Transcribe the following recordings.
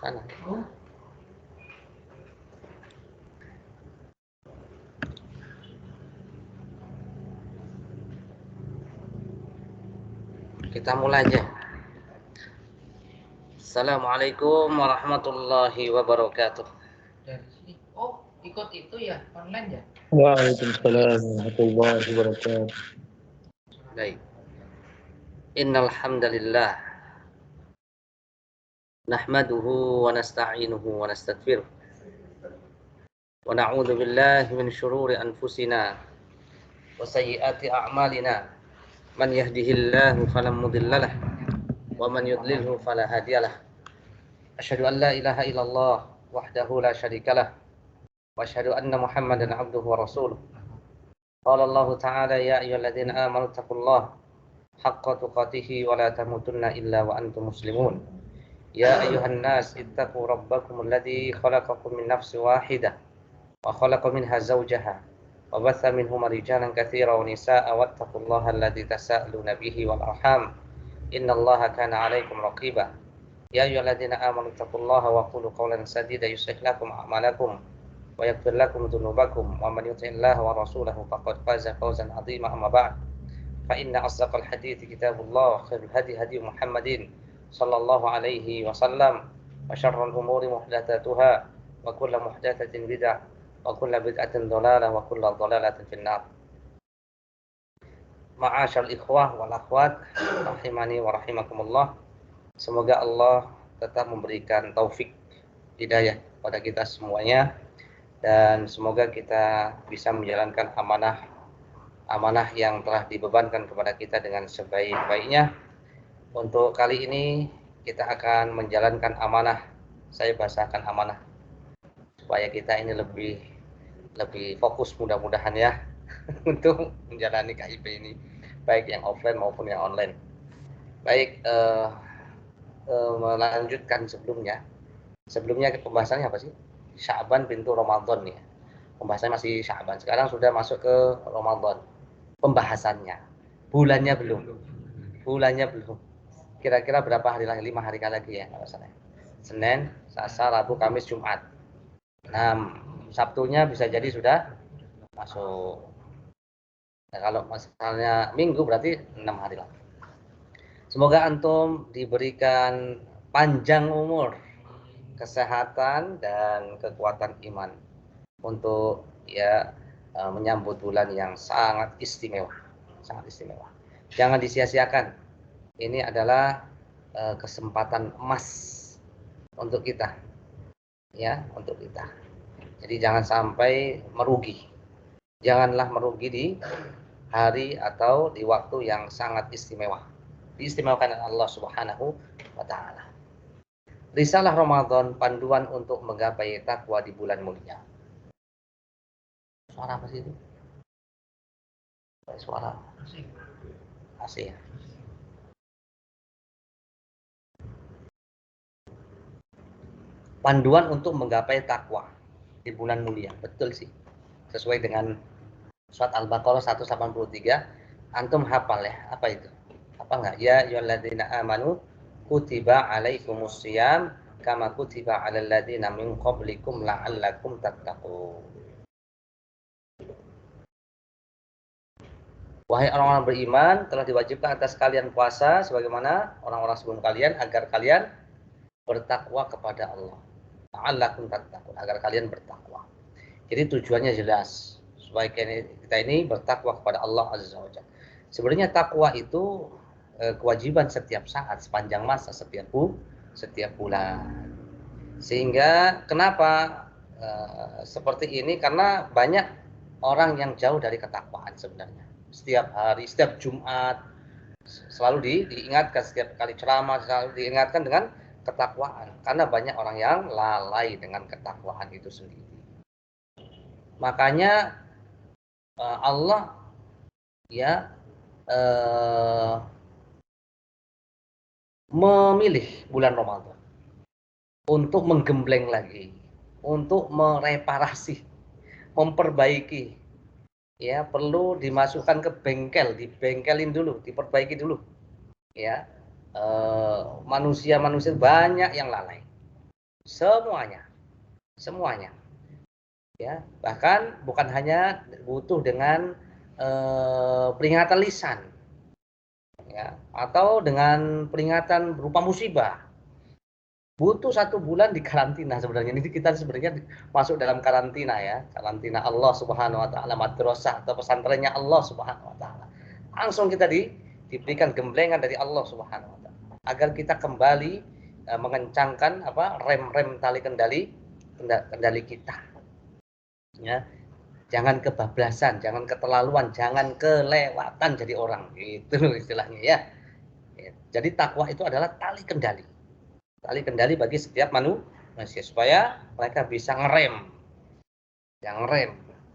Sana. Kita mulai aja. Assalamualaikum warahmatullahi wabarakatuh. Dari sini. Oh, ikut itu ya, online ya? Waalaikumsalam warahmatullahi wabarakatuh. Baik. Innal hamdalillah nahmaduhu wa nasta'inuhu wa nastaghfiruh. Wa na'udzu billahi min syururi anfusina wa sayyiati a'malina. Man yahdihillahu fala mudhillalah wa man yudlilhu fala hadiyalah. Asyhadu an la ilaha illallah wahdahu la syarikalah wa asyhadu anna Muhammadan abduhu wa rasuluh. Qala Allah ta'ala ya ayyuhalladzina amanu taqullaha haqqa tuqatih wa la tamutunna illa wa antum muslimun. Ya ayyuhan nas ittaqu rabbakum alladzi khalaqakum min nafsin wahidah wa khalaqa minha zawjaha wa batha minhuma rijalan katsiran wa nisaa'a wattaqullaha alladzi tasaaluna bihi wal arham innallaha kana 'alaikum raqiba. Ya ayyuhalladzina amanu taqullaha wa qulu qawlan sadida yuslih lakum a'malakum wa yaghfir lakum dhunubakum wa man yuti'illaha wa rasulahu faqad faza fawzan 'azima amma ba'd. Fa inna asdaqal hadithi kitabullah, khairul hadi hadi Muhammadin sallallahu alaihi wasallam, wa syarrul umuri muhdatsatuha wa kullu muhdatsatin bid'ah wa kullu bid'atin dhalalah wa kullu dhalalatin finnar. Ma'asyal ikhwah wal akhwat rahimani wa rahimakumullah. Semoga Allah tetap memberikan taufik hidayah pada kita semuanya, dan semoga kita bisa menjalankan amanah yang telah dibebankan kepada kita dengan sebaik-baiknya. Untuk kali ini kita akan menjalankan amanah. Saya bahasakan amanah supaya kita ini lebih fokus mudah-mudahan ya untuk menjalani KIP ini, baik yang offline maupun yang online. Baik, melanjutkan sebelumnya pembahasannya apa sih? Sya'ban pintu Ramadan ya. Pembahasannya masih Sya'ban. Sekarang sudah masuk ke Ramadan. Pembahasannya. Bulannya belum. Kira-kira berapa hari lagi? 5 hari lagi ya, kalau salah. Senin, Selasa, Rabu, Kamis, Jumat. Nah, Sabtunya bisa jadi sudah masuk. Nah, kalau misalnya Minggu berarti 6 hari lagi. Semoga antum diberikan panjang umur, kesehatan dan kekuatan iman untuk ya menyambut bulan yang sangat istimewa. Jangan disia-siakan. Ini adalah kesempatan emas untuk kita. Ya, untuk kita. Jadi jangan sampai merugi. Janganlah merugi di hari atau di waktu yang sangat istimewa. Diistimewakan oleh Allah Subhanahu wa taala. Risalah Ramadan, panduan untuk menggapai takwa di bulan mulia. Suara apa sih itu? Suara asing ya. Panduan untuk menggapai takwa di bulan mulia. Betul sih. Sesuai dengan surat Al-Baqarah 183. Antum hafal ya? Apa itu? Apa enggak? Ya ayyuhalladzina amanu kutiba alaikumusiyam kama kutiba alal ladzina min qablikum la'allakum tattaqun. Wahai orang-orang beriman, telah diwajibkan atas kalian puasa sebagaimana orang-orang sebelum kalian, agar kalian bertakwa kepada Allah. La'allakum tattaqun, agar kalian bertakwa. Jadi tujuannya jelas, supaya kita ini bertakwa kepada Allah Azza wa Jalla. Sebenarnya takwa itu kewajiban setiap saat, sepanjang masa, setiap bulan. Sehingga kenapa seperti ini? Karena banyak orang yang jauh dari ketakwaan sebenarnya. Setiap hari, setiap Jumat selalu diingatkan, setiap kali ceramah selalu diingatkan dengan ketakwaan. Karena banyak orang yang lalai dengan ketakwaan itu sendiri. Makanya Allah ya memilih bulan Ramadan untuk menggembleng lagi, untuk mereparasi, memperbaiki. Ya, perlu dimasukkan ke bengkel, dibengkelin dulu, diperbaiki dulu. Ya, manusia banyak yang lalai. Semuanya. Semuanya. Ya, bahkan bukan hanya butuh dengan peringatan lisan, ya, atau dengan peringatan berupa musibah. Butuh 1 bulan di karantina sebenarnya. Ini kita sebenarnya masuk dalam karantina ya, karantina Allah Subhanahu wa taala, madrasah atau pesantrennya Allah Subhanahu wa taala. Langsung kita diberikan gemblengan dari Allah Subhanahu wa taala agar kita kembali mengencangkan rem-rem tali kendali kita. Ya, jangan kebablasan, jangan keterlaluan, jangan kelewatan jadi orang, gitu istilahnya ya. Jadi takwa itu adalah tali kendali bagi setiap manusia supaya mereka bisa ngerem,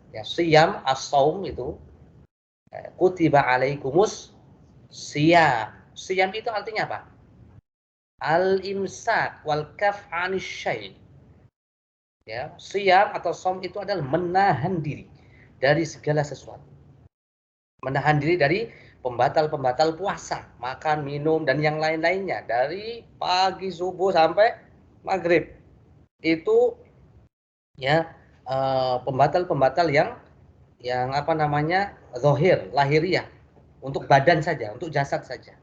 ya. Siyam as-saum itu kutiba alaikumus siyam itu artinya apa? Al-imsak wal kaf 'anis syai'. Ya, siyam atau saum itu adalah menahan diri dari segala sesuatu. Menahan diri dari pembatal-pembatal puasa, makan, minum, dan yang lain-lainnya. Dari pagi subuh sampai maghrib. Itu ya pembatal-pembatal yang zahir, lahiriah. Untuk badan saja, untuk jasad saja.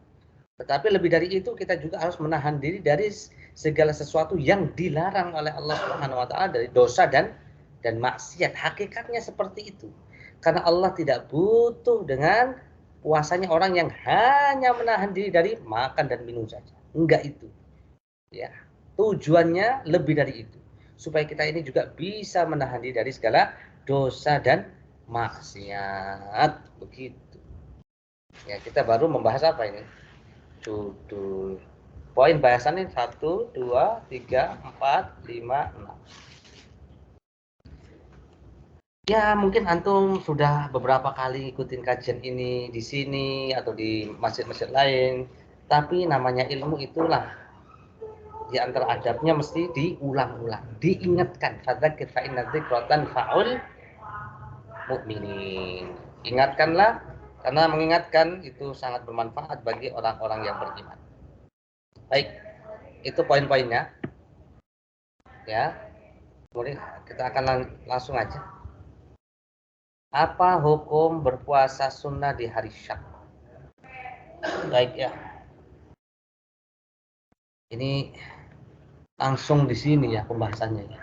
Tetapi lebih dari itu kita juga harus menahan diri dari segala sesuatu yang dilarang oleh Allah Subhanahu wa taala dari dosa dan maksiat. Hakikatnya seperti itu. Karena Allah tidak butuh dengan puasanya orang yang hanya menahan diri dari makan dan minum saja. Enggak itu. Ya. Tujuannya lebih dari itu. Supaya kita ini juga bisa menahan diri dari segala dosa dan maksiat. Begitu. Ya, kita baru membahas apa ini? Judul. Poin bahasannya 1, 2, 3, 4, 5, 6. Ya, mungkin antum sudah beberapa kali ikutin kajian ini di sini atau di masjid-masjid lain. Tapi namanya ilmu itulah di antara adabnya mesti diulang-ulang, diingatkan. Fadzakir fa inna dzikra tanfa'ul mu'minin. Ingatkanlah karena mengingatkan itu sangat bermanfaat bagi orang-orang yang beriman. Baik, itu poin-poinnya. Ya. Kemudian kita akan langsung aja. Apa hukum berpuasa sunnah di hari Syak? Baik ya. Ini langsung di sini ya pembahasannya ya.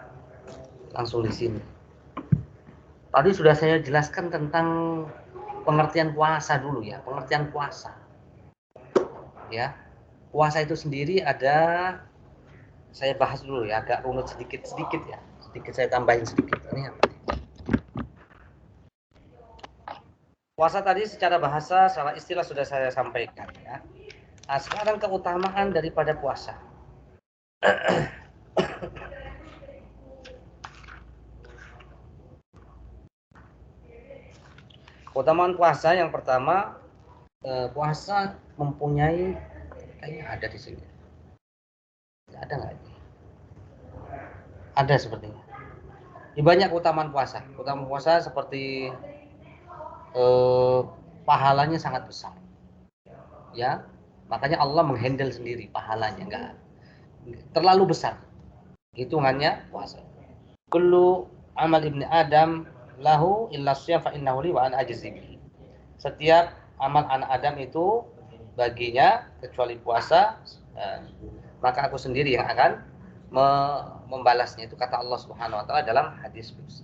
Langsung di sini. Tadi sudah saya jelaskan tentang pengertian puasa dulu ya, pengertian puasa. Ya. Puasa itu sendiri ada, saya bahas dulu ya, agak runut sedikit ya. Sedikit saya tambahin sedikit. Ini apa? Puasa tadi secara bahasa, secara istilah sudah saya sampaikan ya. Nah, sekarang keutamaan daripada puasa. Keutamaan puasa yang pertama, puasa mempunyai, kayaknya ada di sini. Ada nggak ini? Ada sepertinya. Ini banyak keutamaan puasa. Keutamaan puasa seperti pahalanya sangat besar. Ya, makanya Allah menghandle sendiri pahalanya, enggak terlalu besar hitungannya puasa. Kullu amal ibni Adam lahu illa syiyam fa innahu li wa ana ajzi bihi. Setiap amal anak Adam itu baginya kecuali puasa, maka aku sendiri yang akan membalasnya. Itu kata Allah Subhanahu wa taala dalam hadis qudsi.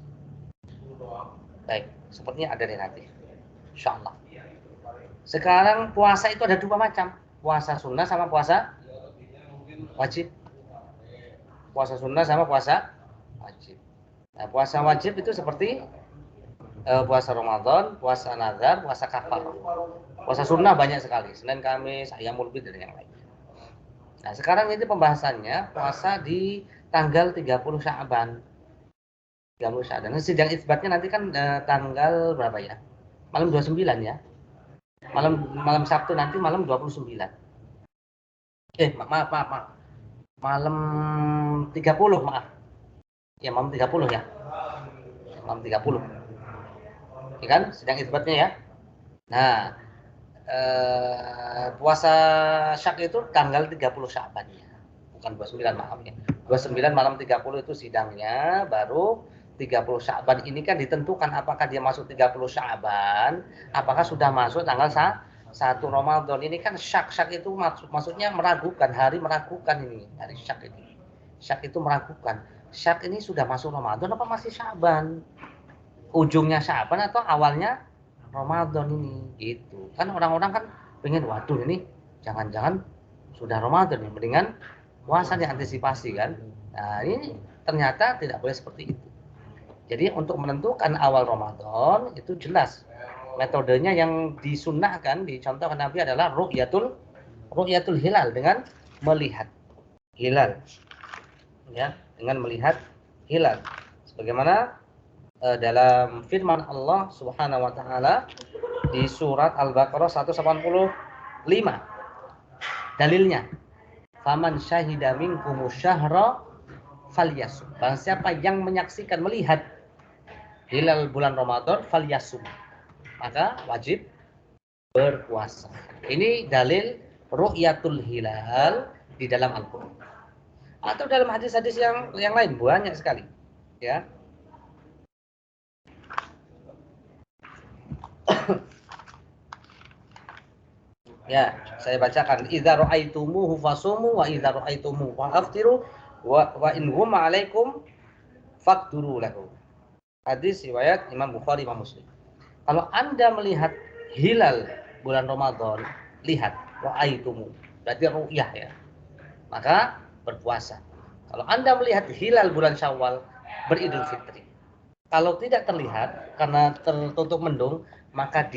Baik, sepertinya ada di nanti. Insyaallah. Sekarang puasa itu ada 2 macam. Puasa sunnah sama puasa wajib. Puasa sunnah sama puasa wajib. Nah, puasa wajib itu seperti puasa Ramadan, puasa nazar, puasa kafarah. Puasa sunnah banyak sekali, Senin, Kamis, Ayyamul Bid dan yang lain. Nah, sekarang ini pembahasannya puasa di tanggal 30 Sya'ban. 30 Sya'ban. Sidang itsbatnya nanti kan tanggal berapa ya? Malam 29 ya. Malam Sabtu nanti malam 29. Maaf. Malam 30, maaf. Ya, malam 30 ya. Malam 30. Ya kan? Sidang itsbatnya ya. Nah, puasa Syak itu tanggal 30 Sya'ban ya. Bukan 29, maaf ya. 29 malam 30 itu sidangnya, baru 30 Sya'ban ini kan ditentukan apakah dia masuk 30 Sya'ban, apakah sudah masuk tanggal 1 Ramadan. Ini kan syak itu maksudnya meragukan, hari meragukan ini, hari syak ini. Syak itu meragukan. Syak ini sudah masuk Ramadan apa masih Sya'ban? Ujungnya Sya'ban atau awalnya Ramadan ini, gitu. Kan orang-orang kan pengen, waduh ini jangan-jangan sudah Ramadan nih, mendingan puasa diantisipasi kan. Nah, ini ternyata tidak boleh seperti itu. Jadi untuk menentukan awal Ramadan itu jelas metodenya yang disunnahkan, dicontohkan Nabi adalah ru'yatul hilal, dengan melihat hilal. Ya, dengan melihat hilal. Sebagaimana dalam firman Allah Subhanahu wa taala di surat Al-Baqarah 185. Dalilnya, faman syahida minkumus syahra falyasum. Barang siapa yang menyaksikan, melihat hilal bulan Ramadan, falyasum, maka wajib berpuasa. Ini dalil ru'yatul hilal di dalam Al-Qur'an. Atau dalam hadis-hadis yang lain banyak sekali, ya. Ya, saya bacakan. Idza ra'aitumuhu fasumu wa idza ra'aitumuhu fa'aftiru wa in huma 'alaikum faqduru lahu. Hadis riwayat Imam Bukhari, Imam Muslim. Kalau Anda melihat hilal bulan Ramadan, lihat ra'aitumu, berarti ru'yah ya. Maka berpuasa. Kalau Anda melihat hilal bulan Syawal, beridul fitri. Kalau tidak terlihat karena tertutup mendung, maka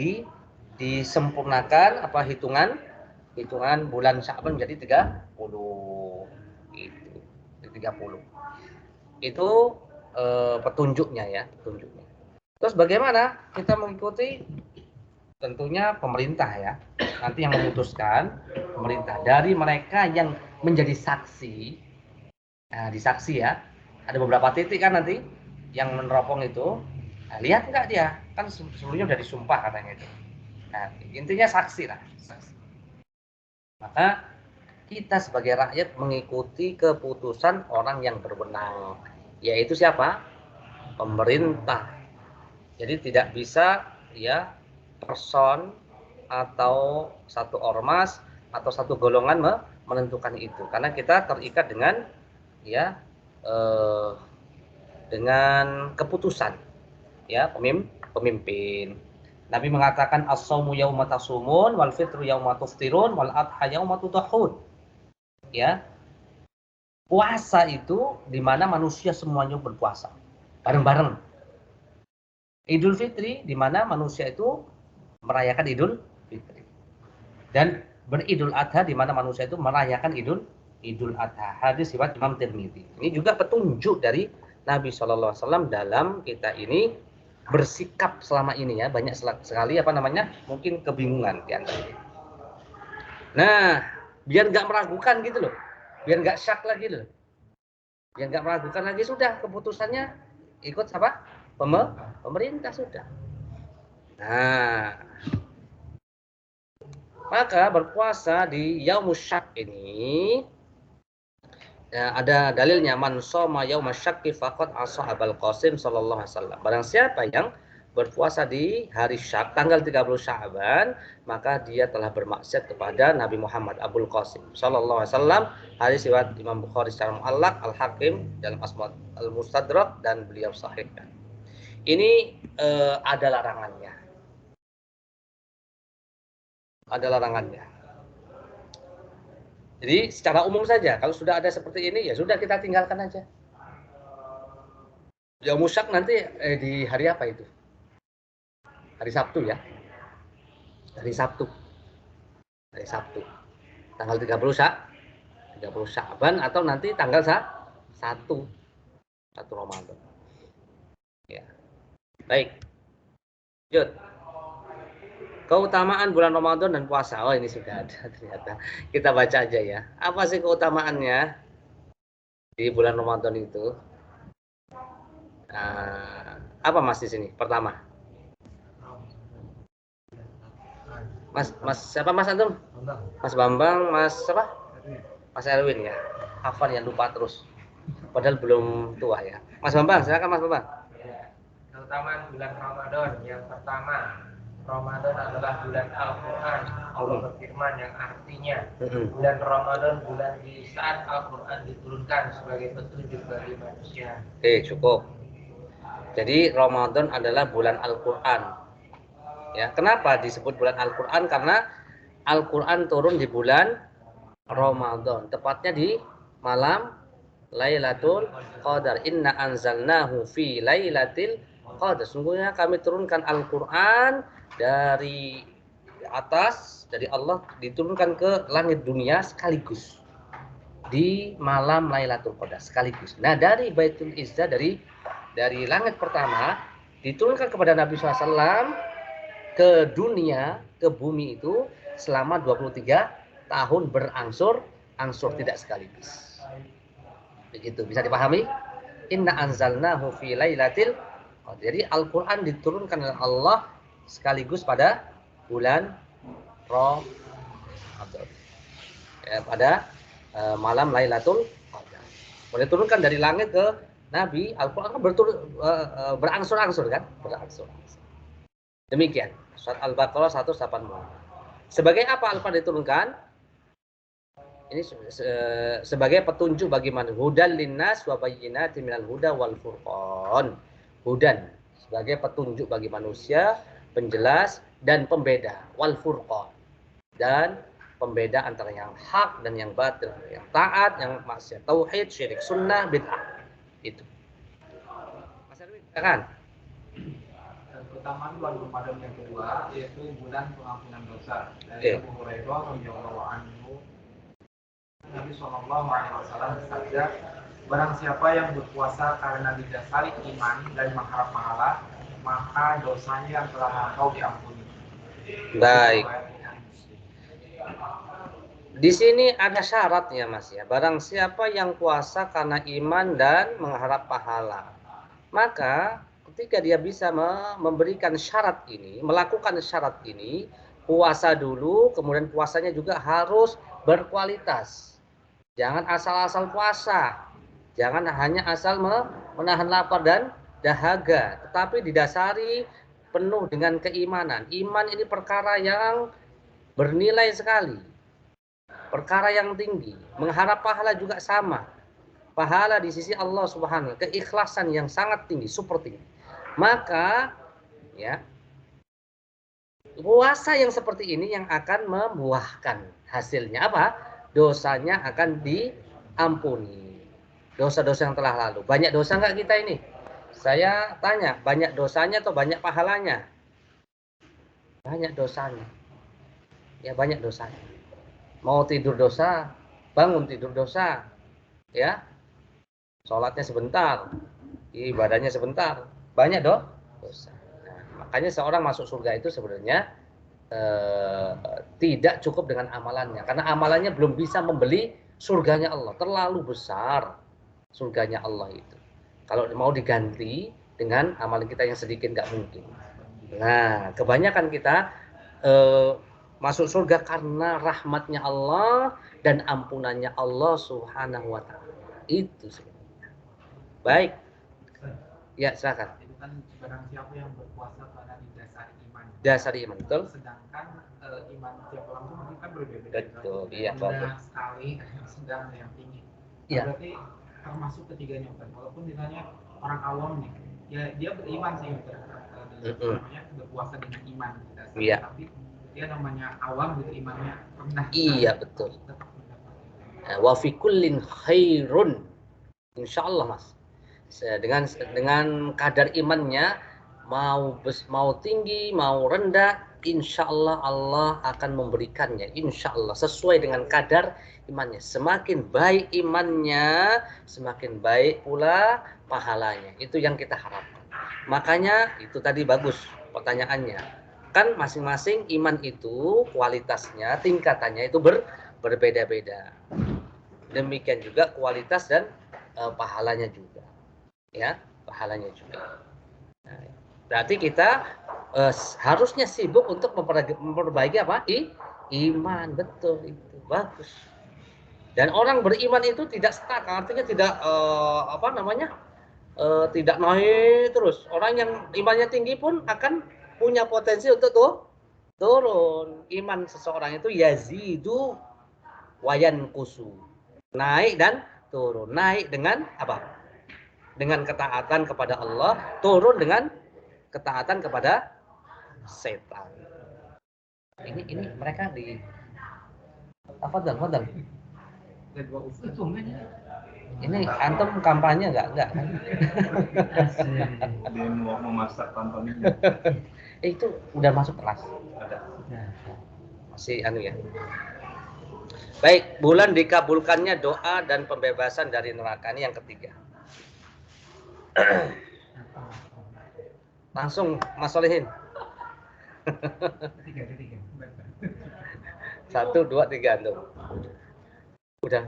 disempurnakan hitungan bulan Sya'ban menjadi 30 gitu. 30. Itu petunjuknya ya, petunjuknya. Terus bagaimana kita mengikuti? Tentunya pemerintah ya. Nanti yang memutuskan pemerintah, dari mereka yang menjadi saksi. Nah, di saksi ya. Ada beberapa titik kan nanti yang meneropong itu. Nah, lihat enggak dia? Kan sebelumnya udah disumpah katanya itu. Nah, intinya saksi lah. Saksi. Maka kita sebagai rakyat mengikuti keputusan orang yang berwenang, yaitu siapa? Pemerintah. Jadi tidak bisa ya person atau satu ormas atau satu golongan menentukan itu, karena kita terikat dengan ya dengan keputusan ya pemimpin. Nabi mengatakan as-shaumu yauma tasumun wal fitru yauma tuftirun wal adha yauma tudhahun. Ya. Puasa itu di mana manusia semuanya berpuasa bareng-bareng. Idul Fitri di mana manusia itu merayakan Idul Fitri. Dan beridul adha di mana manusia itu merayakan Idul Adha. Hadis riwayat Imam Tirmidzi. Ini juga petunjuk dari Nabi SAW dalam kita ini bersikap selama ini ya, banyak sekali mungkin kebingungan di antara ini. Nah, biar nggak meragukan gitu loh, biar nggak syak lagi loh, biar nggak meragukan lagi, sudah keputusannya ikut apa? Pemerintah sudah. Nah, maka berpuasa di Yaumus Syak ini ya, ada dalilnya, man shoma yaumas syakki faqad asa Abul Qasim sallallahu alaihi wasallam. Barang siapa yang berpuasa di hari Syak tanggal 30 Sya'ban, maka dia telah bermaksiat kepada Nabi Muhammad Abul Qasim sallallahu alaihi wasallam. Hadis riwayat Imam Bukhari secara mu'allaq, Al-Hakim dalam Asma' Al-Mustadrak, dan beliau sahihkan. Ini ada larangannya. Ada larangannya. Jadi secara umum saja, kalau sudah ada seperti ini ya sudah, kita tinggalkan aja. Yaumus Syak nanti di hari apa itu? Hari Sabtu ya. Hari Sabtu. Hari Sabtu. Tanggal 30 Sya'ban atau nanti tanggal 1 Ramadan. Ya. Baik. Lanjut. Keutamaan bulan Ramadan dan puasa. Oh, ini sudah ada ternyata. Kita baca aja ya. Apa sih keutamaannya di bulan Ramadan itu? Apa Mas di sini? Pertama. Mas siapa Mas Antum? Mas Bambang, Mas siapa? Mas Erwin ya. Hafal yang lupa terus. padahal belum tua ya. Mas Bambang, silakan Mas Bambang. Keutamaan bulan Ramadan. Yang pertama, Ramadan adalah bulan Al-Quran. Allah berfirman yang artinya bulan Ramadan bulan di saat Al-Quran diturunkan sebagai petunjuk bagi manusia. Oke, cukup. Jadi Ramadan adalah bulan Al-Quran. Ya, kenapa disebut bulan Al-Quran? Karena Al-Quran turun di bulan Ramadan, tepatnya di malam Lailatul Qadar. Inna anzalnahu fi Lailatul Qadar. Sungguhnya kami turunkan Al-Quran dari atas, dari Allah, diturunkan ke langit dunia sekaligus di malam Lailatul Qadar sekaligus. Nah, dari Baitul Izzah, dari langit pertama diturunkan kepada Nabi SAW ke dunia, ke bumi itu selama 23 tahun berangsur-angsur, tidak sekaligus. Begitu, bisa dipahami? Inna anzalnahu fi lailatil qadar. Jadi Al-Qur'an diturunkan oleh Allah sekaligus pada bulan Ramadan. Ya, pada malam Lailatul Qadar. Diturunkan dari langit ke Nabi, Al-Qur'an kan berangsur-angsur kan? Berangsur-angsur. Demikian. Surat Al-Baqarah 180. Sebagai apa Al-Qur'an diturunkan? Ini sebagai petunjuk bagi manusia. Hudan linnas wa bayyinatin minal huda wal furqan. Hudan sebagai petunjuk bagi manusia, penjelas dan pembeda. Wal furqan, dan pembeda antara yang hak dan yang batil, yang taat, yang maksiat, tauhid, syirik, sunnah, bid'ah. Itu. Mas Erwin, silakan. Keutamaan bulan Ramadan yang kedua yaitu bulan pengampunan dosa. Dari Abu Hurairah radhiyallahu anhu, Nabi SAW bersabda, barang siapa yang berpuasa karena didasari iman dan mengharap pahala, maka dosanya yang telah lampau diampuni. Baik. Di sini ada syaratnya, Mas ya. Barang siapa yang puasa karena iman dan mengharap pahala, maka ketika dia bisa memberikan syarat ini, melakukan syarat ini, puasa dulu, kemudian puasanya juga harus berkualitas. Jangan asal-asal puasa. Jangan hanya asal menahan lapar dan dahaga, tetapi didasari penuh dengan keimanan. Iman ini perkara yang bernilai sekali, perkara yang tinggi. Mengharap pahala juga sama. Pahala di sisi Allah Subhanahu wa ta'ala, keikhlasan yang sangat tinggi, super tinggi. Maka ya, puasa yang seperti ini yang akan membuahkan hasilnya apa? Dosanya akan diampuni. Dosa-dosa yang telah lalu. Banyak dosa nggak kita ini? Saya tanya, banyak dosanya atau banyak pahalanya? Banyak dosanya. Ya, banyak dosanya. Mau tidur dosa, bangun tidur dosa. Ya. Sholatnya sebentar, ibadahnya sebentar. Banyak dosa. Nah, makanya seorang masuk surga itu sebenarnya tidak cukup dengan amalannya, karena amalannya belum bisa membeli surganya Allah. Terlalu besar surganya Allah itu. Kalau mau diganti dengan amalan kita yang sedikit nggak mungkin. Nah, kebanyakan kita masuk surga karena rahmatnya Allah dan ampunannya Allah Subhanahu wa ta'ala. Itu sebenarnya. Baik. Ya, silakan. Itu kan barang siapa yang berpuasa karena didasari iman. Dasari iman, betul? Sedangkan iman tiap orang itu mungkin kan berbeda. Betul, iya, rendah sekali, sedang, yang tinggi. Iya. Berarti termasuk ketiganya, kan? Walaupun misalnya orang awam nih, ya dia beriman sih, namanya berpuasa dengan iman. Iya. Tapi dia namanya awam gitu, imannya rendah. Iya, betul. Wa fi kullin khairun. Insyaallah, Mas. Dengan kadar imannya mau tinggi, mau rendah, insyaallah Allah akan memberikannya. Insyaallah sesuai dengan kadar imannya. Semakin baik imannya, semakin baik pula pahalanya. Itu yang kita harapkan. Makanya itu tadi bagus pertanyaannya. Kan masing-masing iman itu kualitasnya, tingkatannya itu berbeda-beda. Demikian juga kualitas dan pahalanya juga. Ya, pahalanya juga. Nah, berarti kita harusnya sibuk untuk memperbaiki apa? Iman, betul itu. Bagus. Dan orang beriman itu tidak stuck, artinya tidak tidak naik terus. Orang yang imannya tinggi pun akan punya potensi untuk turun. Iman seseorang itu yazidu wayan kusu. Naik dan turun. Naik dengan apa? Dengan ketaatan kepada Allah, turun dengan ketaatan kepada setan. Ini mereka di Fadal. Ini antum kampanye enggak kan? Dia mau memasak tanpa minum. Itu udah masuk kelas. Ada. Masih ya. Baik, bulan dikabulkannya doa dan pembebasan dari neraka, ini yang ketiga. Langsung Mas Solihin. 1, 2, 3 antum. Udah.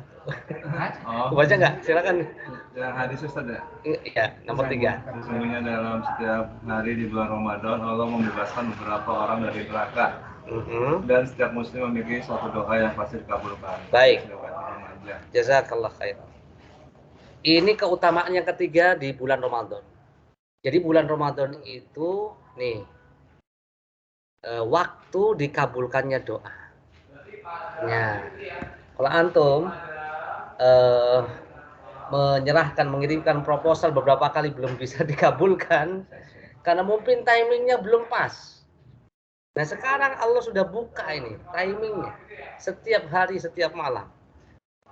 Baca nggak? Silakan. Yang hadis Ustaz ya? Iya, nomor 3. Sesungguhnya dalam setiap hari di bulan Ramadan Allah membebaskan beberapa orang dari neraka. Dan setiap muslim memiliki suatu doa yang pasti dikabulkan. Baik. Jazakallah khair. Ini keutamaan yang ketiga di bulan Ramadan. Jadi bulan Ramadan itu nih waktu dikabulkannya doa. Nah, kalau antum mengirimkan proposal beberapa kali belum bisa dikabulkan karena mungkin timingnya belum pas. Nah sekarang Allah sudah buka ini timingnya setiap hari, setiap malam.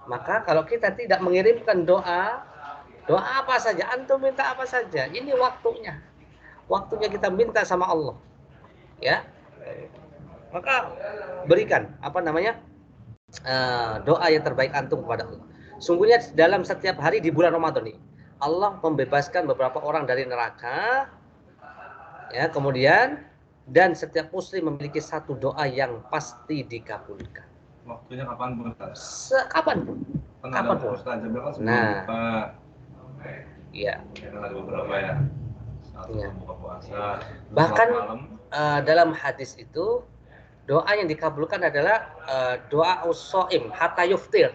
Maka kalau kita tidak mengirimkan doa apa saja, antum minta apa saja, ini waktunya kita minta sama Allah, ya. Maka berikan doa yang terbaik antum kepada Allah. Sungguhnya dalam setiap hari di bulan Ramadan ini Allah membebaskan beberapa orang dari neraka, ya. Kemudian dan setiap muslim memiliki satu doa yang pasti dikabulkan. Waktunya kapan pun? Kapanpun. Kapanpun. Nah, iya. Ada beberapa ya. Satu buka puasa. Bahkan dalam hadis itu doa yang dikabulkan adalah doa us-shaim hatta yuftir.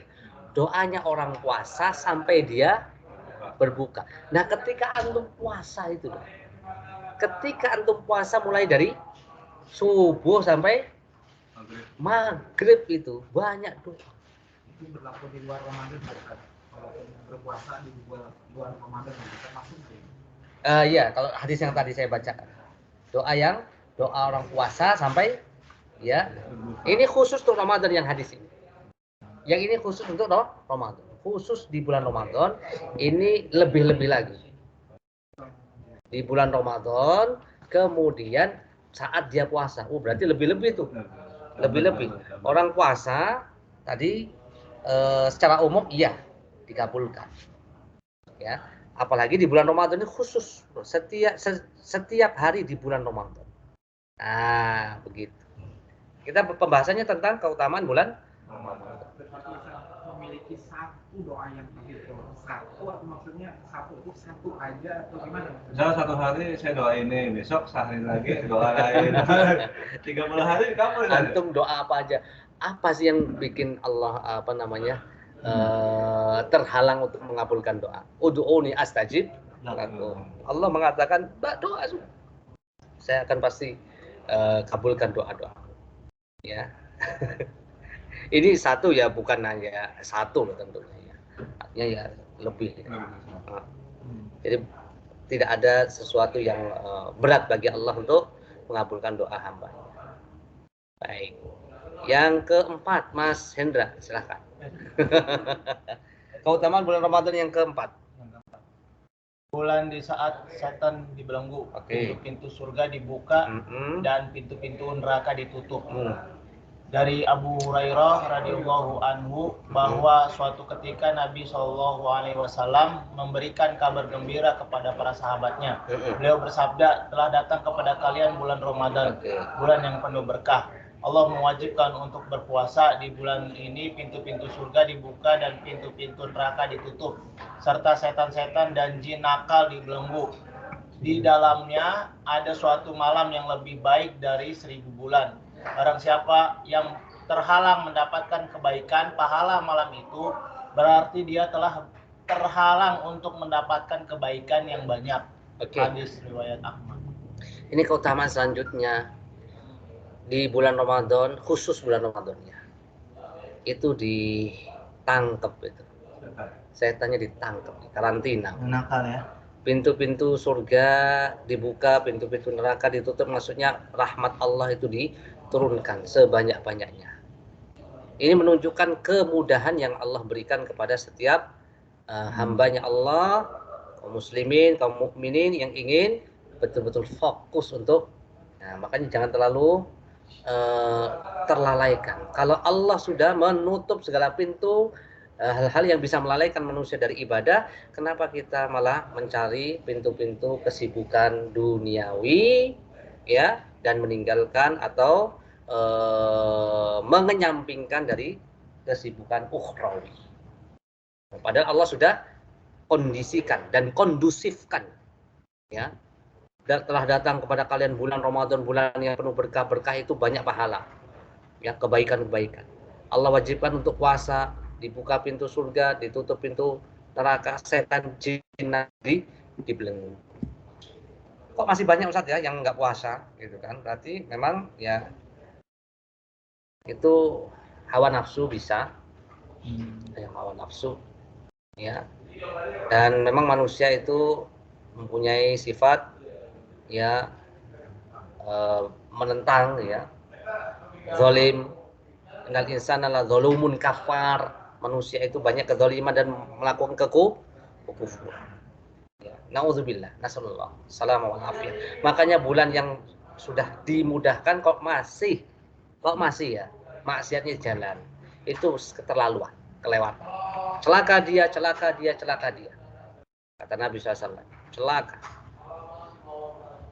Doanya orang puasa sampai dia berbuka. Nah, ketika antum puasa itu, ketika antum puasa mulai dari subuh sampai maghrib itu banyak doa. Itu berlaku di luar Ramadan, kalau berpuasa di luar Ramadan termasuk. Iya, kalau hadis yang tadi saya bacakan. Doa orang puasa sampai ya. Ini khusus untuk Ramadan yang hadis ini. Yang ini khusus untuk Ramadan. Khusus di bulan Ramadan ini lebih-lebih lagi. Di bulan Ramadan kemudian saat dia puasa. Berarti lebih-lebih tuh. Lebih-lebih. Orang puasa tadi secara umum iya dikabulkan. Ya. Apalagi di bulan Ramadan ini khusus setiap hari di bulan Ramadan. Nah, begitu. Kita pembahasannya tentang keutamaan bulan Ramadan. Memiliki satu doa yang begitu. Satu atau maksudnya satu aja atau gimana? Misal satu hari saya doa ini, besok sehari lagi doa lain. 30 hari dikabul. Antum doa apa aja? Apa sih yang bikin Allah terhalang untuk mengabulkan doa? Ud'uni astajib lakum. Allah mengatakan, doa sudah. Saya akan pasti kabulkan doa-doa. Ya. Ini satu ya, bukan hanya satu loh tentunya ya. Artinya ya lebih. Jadi tidak ada sesuatu yang berat bagi Allah untuk mengabulkan doa hamba. Baik. Yang keempat, Mas Hendra, silakan. Keutamaan bulan Ramadan yang keempat. Bulan di saat setan dibelenggu, pintu surga dibuka dan pintu-pintu neraka ditutup. Dari Abu Hurairah radhiyallahu anhu bahwa suatu ketika Nabi SAW memberikan kabar gembira kepada para sahabatnya. Beliau bersabda, telah datang kepada kalian bulan Ramadan, bulan yang penuh berkah. Allah mewajibkan untuk berpuasa di bulan ini, pintu-pintu surga dibuka dan pintu-pintu neraka ditutup, serta setan-setan dan jin nakal dibelenggu. Di dalamnya ada suatu malam yang lebih baik dari 1000 bulan. Barang siapa yang terhalang mendapatkan kebaikan pahala malam itu, berarti dia telah terhalang untuk mendapatkan kebaikan yang banyak. Hadis riwayat Ahmad. Ini keutamaan selanjutnya di bulan Ramadan, khusus bulan Ramadannya. Itu ditangkep itu. Setannya ditangkep, karantina. Nakal ya. Pintu-pintu surga dibuka, pintu-pintu neraka ditutup, maksudnya rahmat Allah itu diturunkan sebanyak-banyaknya. Ini menunjukkan kemudahan yang Allah berikan kepada setiap hambanya Allah, kaum muslimin, kaum mukminin yang ingin betul-betul fokus untuk, nah, makanya jangan terlalu terlalaikan. Kalau Allah sudah menutup segala pintu, hal-hal yang bisa melalaikan manusia dari ibadah, kenapa kita malah mencari pintu-pintu kesibukan duniawi, ya, dan meninggalkan atau mengenyampingkan dari kesibukan ukhrawi. Padahal Allah sudah kondisikan dan kondusifkan, ya, dan telah datang kepada kalian bulan Ramadan, bulan yang penuh berkah-berkah, itu banyak pahala, ya, kebaikan-kebaikan. Allah wajibkan untuk puasa, dibuka pintu surga, ditutup pintu neraka, setan jin dibelenggu. Kok masih banyak Ustaz ya yang nggak puasa, gitu kan? Berarti memang ya itu hawa nafsu bisa, hawa nafsu, ya. Dan memang manusia itu mempunyai sifat, ya, menentang, ya, zalim. Innal insana la zalumun kafar. Manusia itu banyak kezaliman dan melakukan kekufuran. Ya, naudzubillah, nasallallahu salamah wal afiyah. Makanya bulan yang sudah dimudahkan kok masih ya, maksiatnya jalan. Itu keterlaluan, kelewatan. Celaka dia. Kata Nabi SAW, celaka.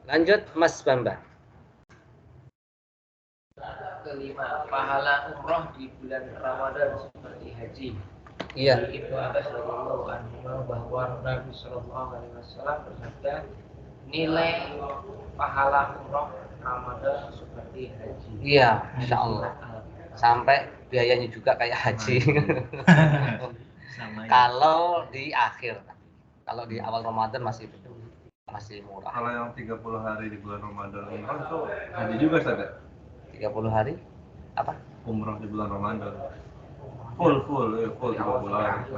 Lanjut Mas Bambang. Kelima, pahala umroh di bulan Ramadan seperti haji. Iya. Ibnu Abbas radhiyallahu anhu bahwa Nabi Shallallahu Alaihi Wasallam bersabda, nilai pahala umroh Ramadan seperti haji. Iya, insya Allah. Sampai biayanya juga kayak haji. Kalau di akhir, kalau di awal Ramadan masih murah. Kalau yang 30 hari di bulan Ramadan umroh itu haji juga saja. 30 hari apa? Umroh di bulan Ramadan. Full 30 hari.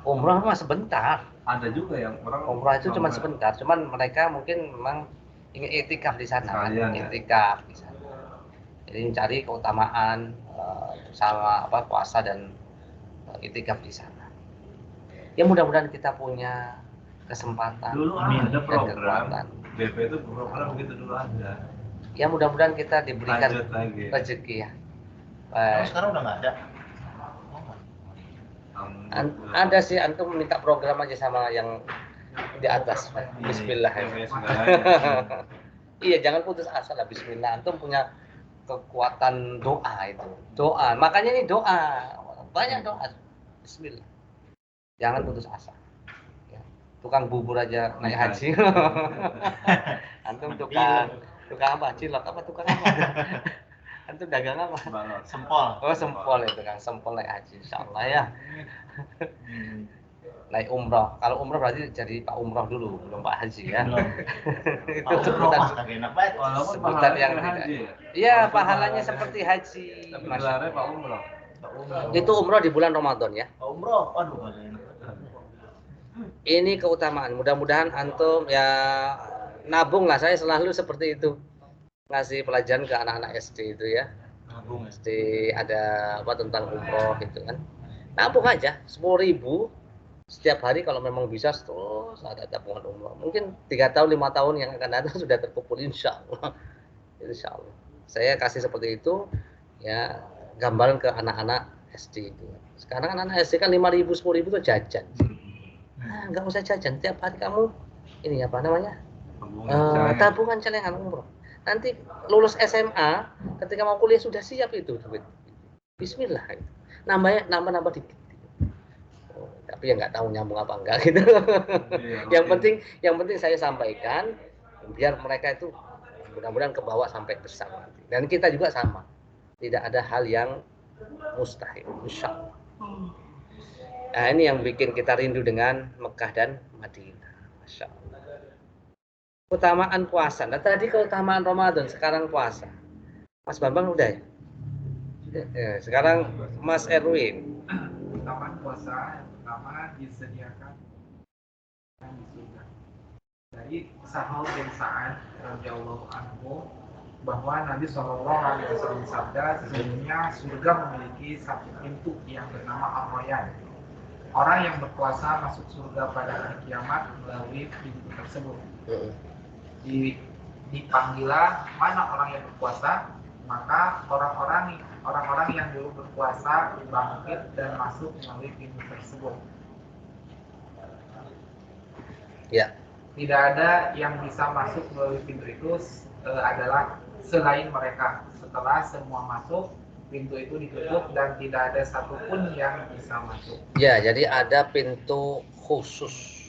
Umroh mah sebentar. Ada juga yang orang umroh itu cuma sebentar, cuman mereka mungkin memang ingin iktikaf di sana, kan? Iktikaf di sana. Jadi mencari keutamaan sama puasa dan iktikaf di sana. Ya mudah-mudahan kita punya kesempatan. Dulu ada program BP itu program begitu dulu ada. Ya mudah-mudahan kita diberikan rezeki ya. Sekarang udah nggak ada. Ada sih, antum minta program aja sama yang di atas. Bismillah. Iya, jangan putus asa lah. Bismillah. Antum punya kekuatan doa itu. Doa. Makanya ini doa. Banyak doa. Bismillah. Jangan putus asa. Ya. Tukang bubur aja naik haji. Antum tukang apa? Cilok apa tukang apa? Antum dagang apa? Sempol. Oh, sempol itu kan. Sempol naik haji insyaallah ya. Naik umroh. Kalau umroh berarti jadi Pak Umroh dulu, belum Pak Haji ya. Itu sebutan enak banget. Sebutan yang tidak. Iya, pahalanya seperti haji. Maksudnya Pak Umroh. Itu umroh di bulan Ramadan ya. Pak Umroh, aduh enak. Ini keutamaan. Mudah-mudahan antum ya nabung lah. Saya selalu seperti itu. Ngasih pelajaran ke anak-anak SD itu ya. Nabung SD ada apa tentang umroh gitu kan. Nabung aja 10.000 setiap hari kalau memang bisa, terus ada tabungan umroh. Mungkin 3 tahun 5 tahun yang akan datang sudah terkumpul insyaallah. Insyaallah. Saya kasih seperti itu ya, gambaran ke anak-anak SD itu. Sekarang anak-anak SD kan 5.000 10.000 itu jajan. Nah, enggak usah jajan, tiap hari kamu ini apa namanya? Tabungan celengan umroh. Nanti lulus SMA, ketika mau kuliah sudah siap itu duit. Bismillah. Nambah dikit. Oh, tapi ya nggak tahu nyambung apa enggak gitu. Iya, yang penting saya sampaikan biar mereka itu mudah-mudahan kebawa sampai besar nanti. Dan kita juga sama. Tidak ada hal yang mustahil, insyaallah. Nah, ini yang bikin kita rindu dengan Mekah dan Madinah. Masya Allah. Keutamaan puasa. Nah, tadi keutamaan Ramadan, sekarang puasa. Mas Bambang udah ya? Sekarang Mas Erwin. Keutamaan puasa yang pertama disediakan di surga. Dari Sahal bin Sa'ad radhiyallahu anhu bahwa Nabi Shallallahu Alaihi Wasallam bersabda, sesungguhnya surga memiliki satu pintu yang bernama Ar-Rayyan. Orang yang berpuasa masuk surga pada hari kiamat melalui pintu tersebut. Dipanggilah mana orang yang berpuasa, maka orang-orang yang dulu berpuasa bangkit dan masuk melalui pintu tersebut. Ya. Tidak ada yang bisa masuk melalui pintu itu adalah selain mereka. Setelah semua masuk, pintu itu ditutup dan tidak ada satupun yang bisa masuk. Ya, jadi ada pintu khusus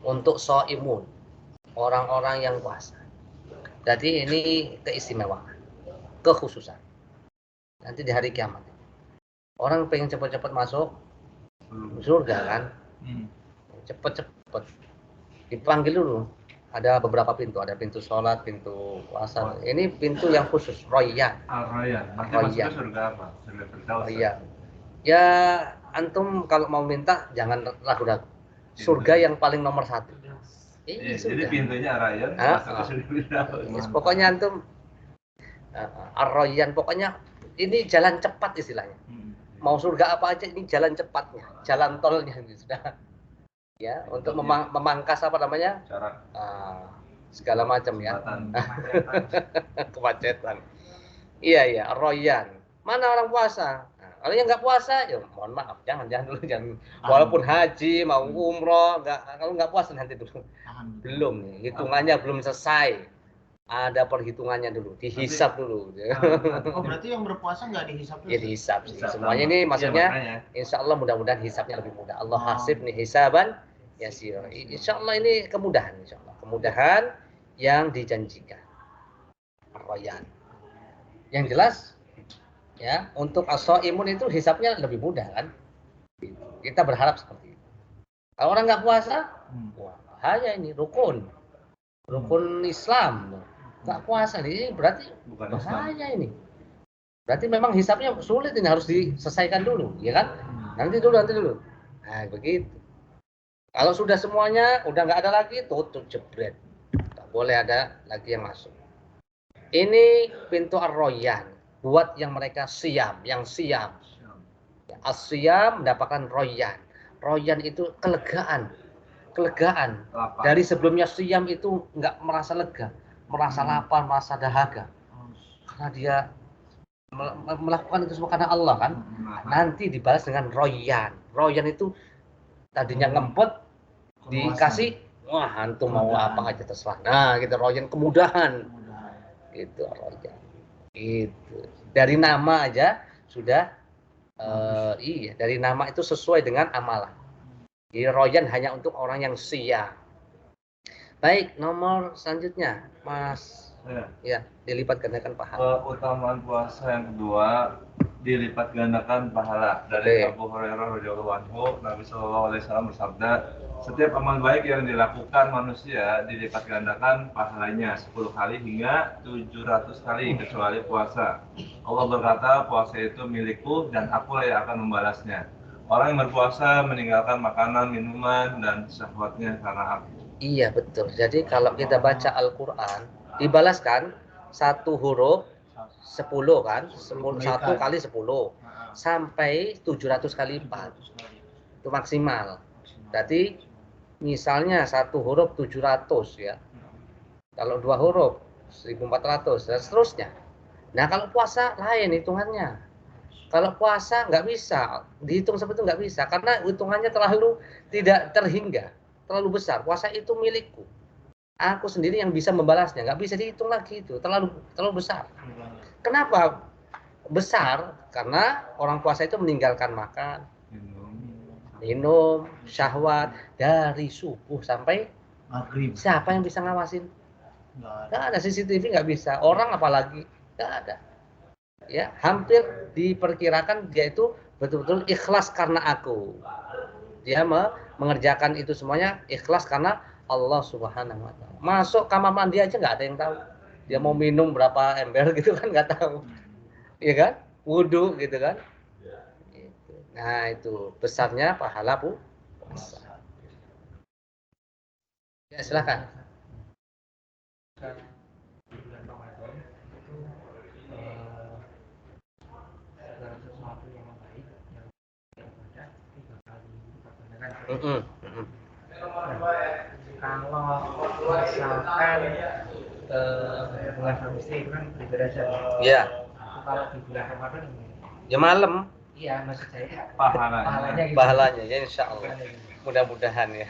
untuk shaimun, orang-orang yang puasa. Jadi ini keistimewaan, kekhususan. Nanti di hari kiamat, orang pengen cepat-cepat masuk surga kan, cepat-cepat dipanggil dulu. Ada beberapa pintu, ada pintu sholat, pintu puasa. Ini pintu yang khusus, Rayyan. Rayyan. Maksudnya surga apa? Surga Firdaus. Rayyan. Ya, antum kalau mau minta jangan ragu-ragu. Surga yang paling nomor 1. Jadi pintunya Rayyan, masuk ke surga Firdaus. Pokoknya antum Ar-Rayyan, pokoknya ini jalan cepat istilahnya. Mau surga apa aja ini jalan cepatnya, jalan tolnya sudah. Ya, untuk memangkas apa namanya? Segala macam ya. Kemacetan. Iya, Ar-Rayyan. Mana orang puasa? Nah, kalau yang nggak puasa, ya mohon maaf, jangan dulu, jangan. Walaupun haji, mau umroh, kalau nggak puasa nanti dulu. Belum nih, hitungannya belum selesai. Ada perhitungannya dulu, dihisap dulu. Oh, berarti yang berpuasa nggak dihisap? Ya dihisap sih. Semuanya ini maksudnya, insya Allah mudah-mudahan hisapnya lebih mudah. Allah hasib nih hisaban yasir. Insya Allah ini kemudahan, insya Allah. Kemudahan yang dijanjikan. Ar-Rayyan. Yang jelas, ya untuk as-shaimun itu hisapnya lebih mudah kan. Kita berharap seperti itu. Kalau orang nggak puasa, wah bahaya ini, rukun Islam. Nggak puasa nih, berarti bahaya ini. Berarti memang hisapnya sulit, ini harus diselesaikan dulu, ya kan? Nanti dulu. Nah, begitu. Kalau sudah semuanya, udah nggak ada lagi, tutup jebret. Nggak boleh ada lagi yang masuk. Ini pintu Ar-Rayyan, buat yang mereka yang siam. As-siyam mendapatkan Rayyan. Rayyan itu kelegaan. Dari sebelumnya siam itu nggak merasa lega, merasa lapar, merasa dahaga, karena dia melakukan itu semua karena Allah kan. Nanti dibalas dengan Rayyan. Rayyan itu tadinya ngempet, dikasih, wah antum mau apa aja terserah. Nah gitu, Rayyan kemudahan, gitu Rayyan. Itu dari nama aja sudah, iya dari nama itu sesuai dengan amalan. Jadi Rayyan hanya untuk orang yang siap. Baik, nomor selanjutnya, Mas. Ya, dilipat gandakan pahala. Keutamaan puasa yang kedua, dilipat gandakan pahala. Dari Abu Hurairah radhiyallahu anhu, Nabi Shallallahu Alaihi Wasallam bersabda, setiap amal baik yang dilakukan manusia dilipat gandakan pahalanya 10 kali hingga 700 kali kecuali puasa. Allah berkata, puasa itu milikku dan akulah yang akan membalasnya. Orang yang berpuasa meninggalkan makanan, minuman, dan syahwatnya karena aku. Iya betul. Jadi kalau kita baca Al-Quran, dibalaskan satu huruf 10 kan, 1 kali 10 sampai 700 kali 4. Itu maksimal. Berarti misalnya satu huruf 700 ya. Kalau 2 huruf 1400 dan seterusnya. Nah kalau puasa lain hitungannya. Kalau puasa nggak bisa dihitung seperti itu, nggak bisa karena hitungannya terlalu tidak terhingga, terlalu besar. Puasa itu milikku, aku sendiri yang bisa membalasnya, nggak bisa dihitung lagi, itu terlalu besar. Kenapa besar? Karena orang puasa itu meninggalkan makan, minum, syahwat dari subuh sampai maghrib. Siapa yang bisa ngawasin? Nggak ada. CCTV nggak bisa, orang apalagi nggak ada. Ya, hampir diperkirakan dia itu betul-betul ikhlas karena aku. Dia mengerjakan itu semuanya ikhlas karena Allah Subhanahu wa taala. Masuk kamar mandi aja nggak ada yang tahu. Dia mau minum berapa ember gitu kan nggak tahu. Iya kan? Wudu gitu kan? Nah, itu besarnya pahala puasa. Ya, silakan. Bulan Ramadan itu segala sesuatu yang baik yang ibadah 3 kali lipat gandakan. Kalau misalkan bulan suami istri itu kan beribadah saja. Iya. Kalau di bulan Ramadan Ya malam. iya, maksud saya pahalanya gitu. Pahalanya ya insya Allah. Mudah-mudahan ya.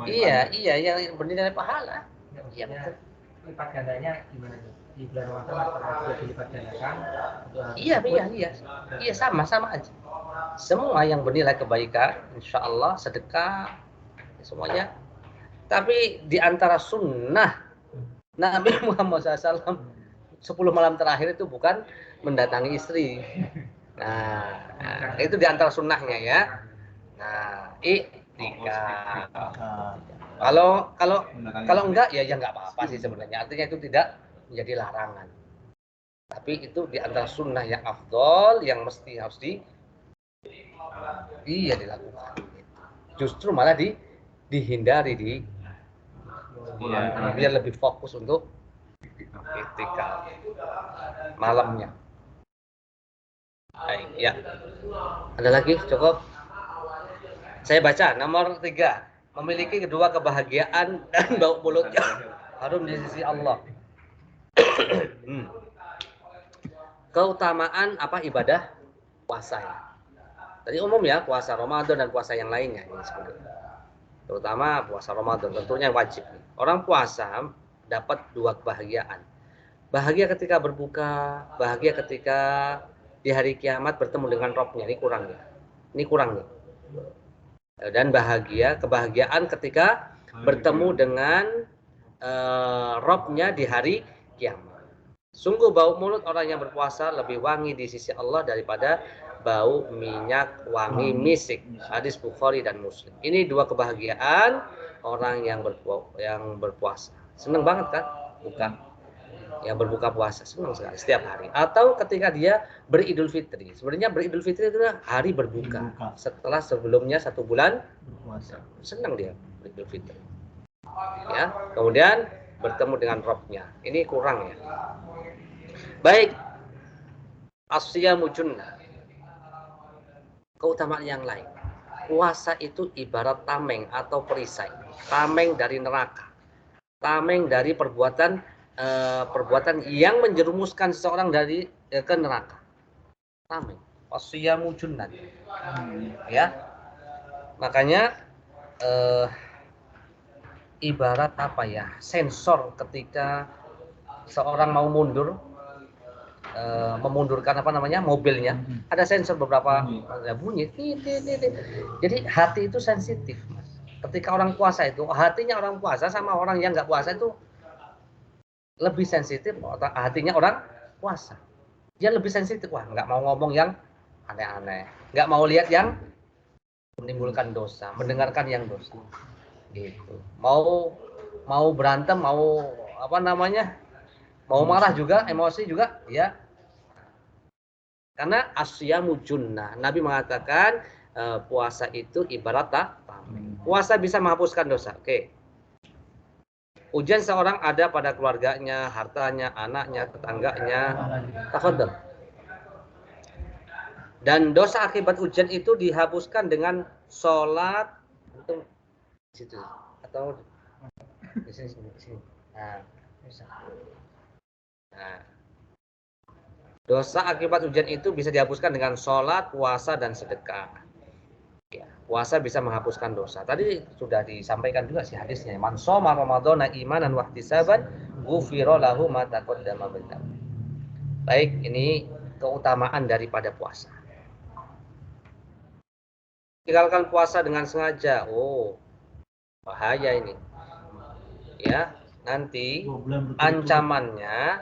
Iya, yang bernilai pahala. Ya, betul. Lipat gandanya gimana tuh? Di bulan Ramadan apakah juga dilipat gandakan? Iya, sama aja. Semua yang bernilai kebaikan, insya Allah sedekah, semuanya. Tapi di antara sunnah Nabi Muhammad SAW 10 malam terakhir itu bukan mendatangi istri. Nah, itu di antara sunnahnya ya. Nah, iktikaf. Kalau enggak ya nggak apa-apa sih sebenarnya. Artinya itu tidak menjadi larangan. Tapi itu di antara sunnah yang afdol yang mesti harus dilakukan. Justru malah dihindari biar lebih fokus untuk iktikaf malamnya. Baik, ya. Ada lagi? Cukup. Saya baca nomor 3. Memiliki kedua kebahagiaan dan bau mulutnya harum di sisi Allah. Keutamaan ibadah puasa ya. Tadi umum ya, puasa Ramadan dan puasa yang lainnya ini sebenarnya. Terutama puasa Ramadan tentunya wajib. Orang puasa dapat 2 kebahagiaan. Bahagia ketika berbuka, bahagia ketika di hari kiamat bertemu dengan Rabb-nya. Ini kurang nih. Dan kebahagiaan ketika bertemu dengan Rabb-nya di hari kiamat. Sungguh bau mulut orang yang berpuasa lebih wangi di sisi Allah daripada bau minyak wangi misik. Hadis Bukhari dan Muslim. Ini 2 kebahagiaan orang yang berpuasa. Seneng banget kan? Bukan. Yang berbuka puasa senang sekali setiap hari. Atau ketika dia beridul fitri. Sebenarnya beridul fitri itu hari berbuka. Setelah sebelumnya 1 bulan berpuasa. Senang dia beridul fitri. Ya, kemudian bertemu dengan Rabb-nya. Ini kurang ya. Baik. As-siyamu junnah. Keutamaan yang lain. Puasa itu ibarat tameng atau perisai. Tameng dari neraka. Tameng dari perbuatan yang menjerumuskan seseorang dari ke neraka. Tameng. As-siyamu junnah. Ya. Makanya ibarat sensor ketika seorang mau mundur, memundurkan mobilnya, ada sensor beberapa bunyi. Jadi hati itu sensitif, Mas. Ketika orang puasa itu, hatinya orang puasa sama orang yang nggak puasa itu lebih sensitif. Hatinya orang puasa, dia lebih sensitif. Wah, nggak mau ngomong yang aneh-aneh, nggak mau lihat yang menimbulkan dosa, mendengarkan yang dosa. Gitu. Mau berantem, mau marah juga, emosi juga, ya. Karena asyamu junnah. Nabi mengatakan puasa itu ibarat tameng. Puasa bisa menghapuskan dosa. Oke. Ujian seorang ada pada keluarganya, hartanya, anaknya, tetangganya. Tafadhol. Dan dosa akibat ujian itu dihapuskan dengan sholat. Itu di situ atau di sini. Nah, bisa. Nah, dosa akibat ujian itu bisa dihapuskan dengan sholat, puasa, dan sedekah. Ya, puasa bisa menghapuskan dosa. Tadi sudah disampaikan juga sih hadisnya. Man shoma ramadhana imanan wa ihtisaban ghufira lahu ma taqaddama min dzambi. Baik, ini keutamaan daripada puasa. Tinggalkan puasa dengan sengaja. Oh, bahaya ini. Ya, nanti ancamannya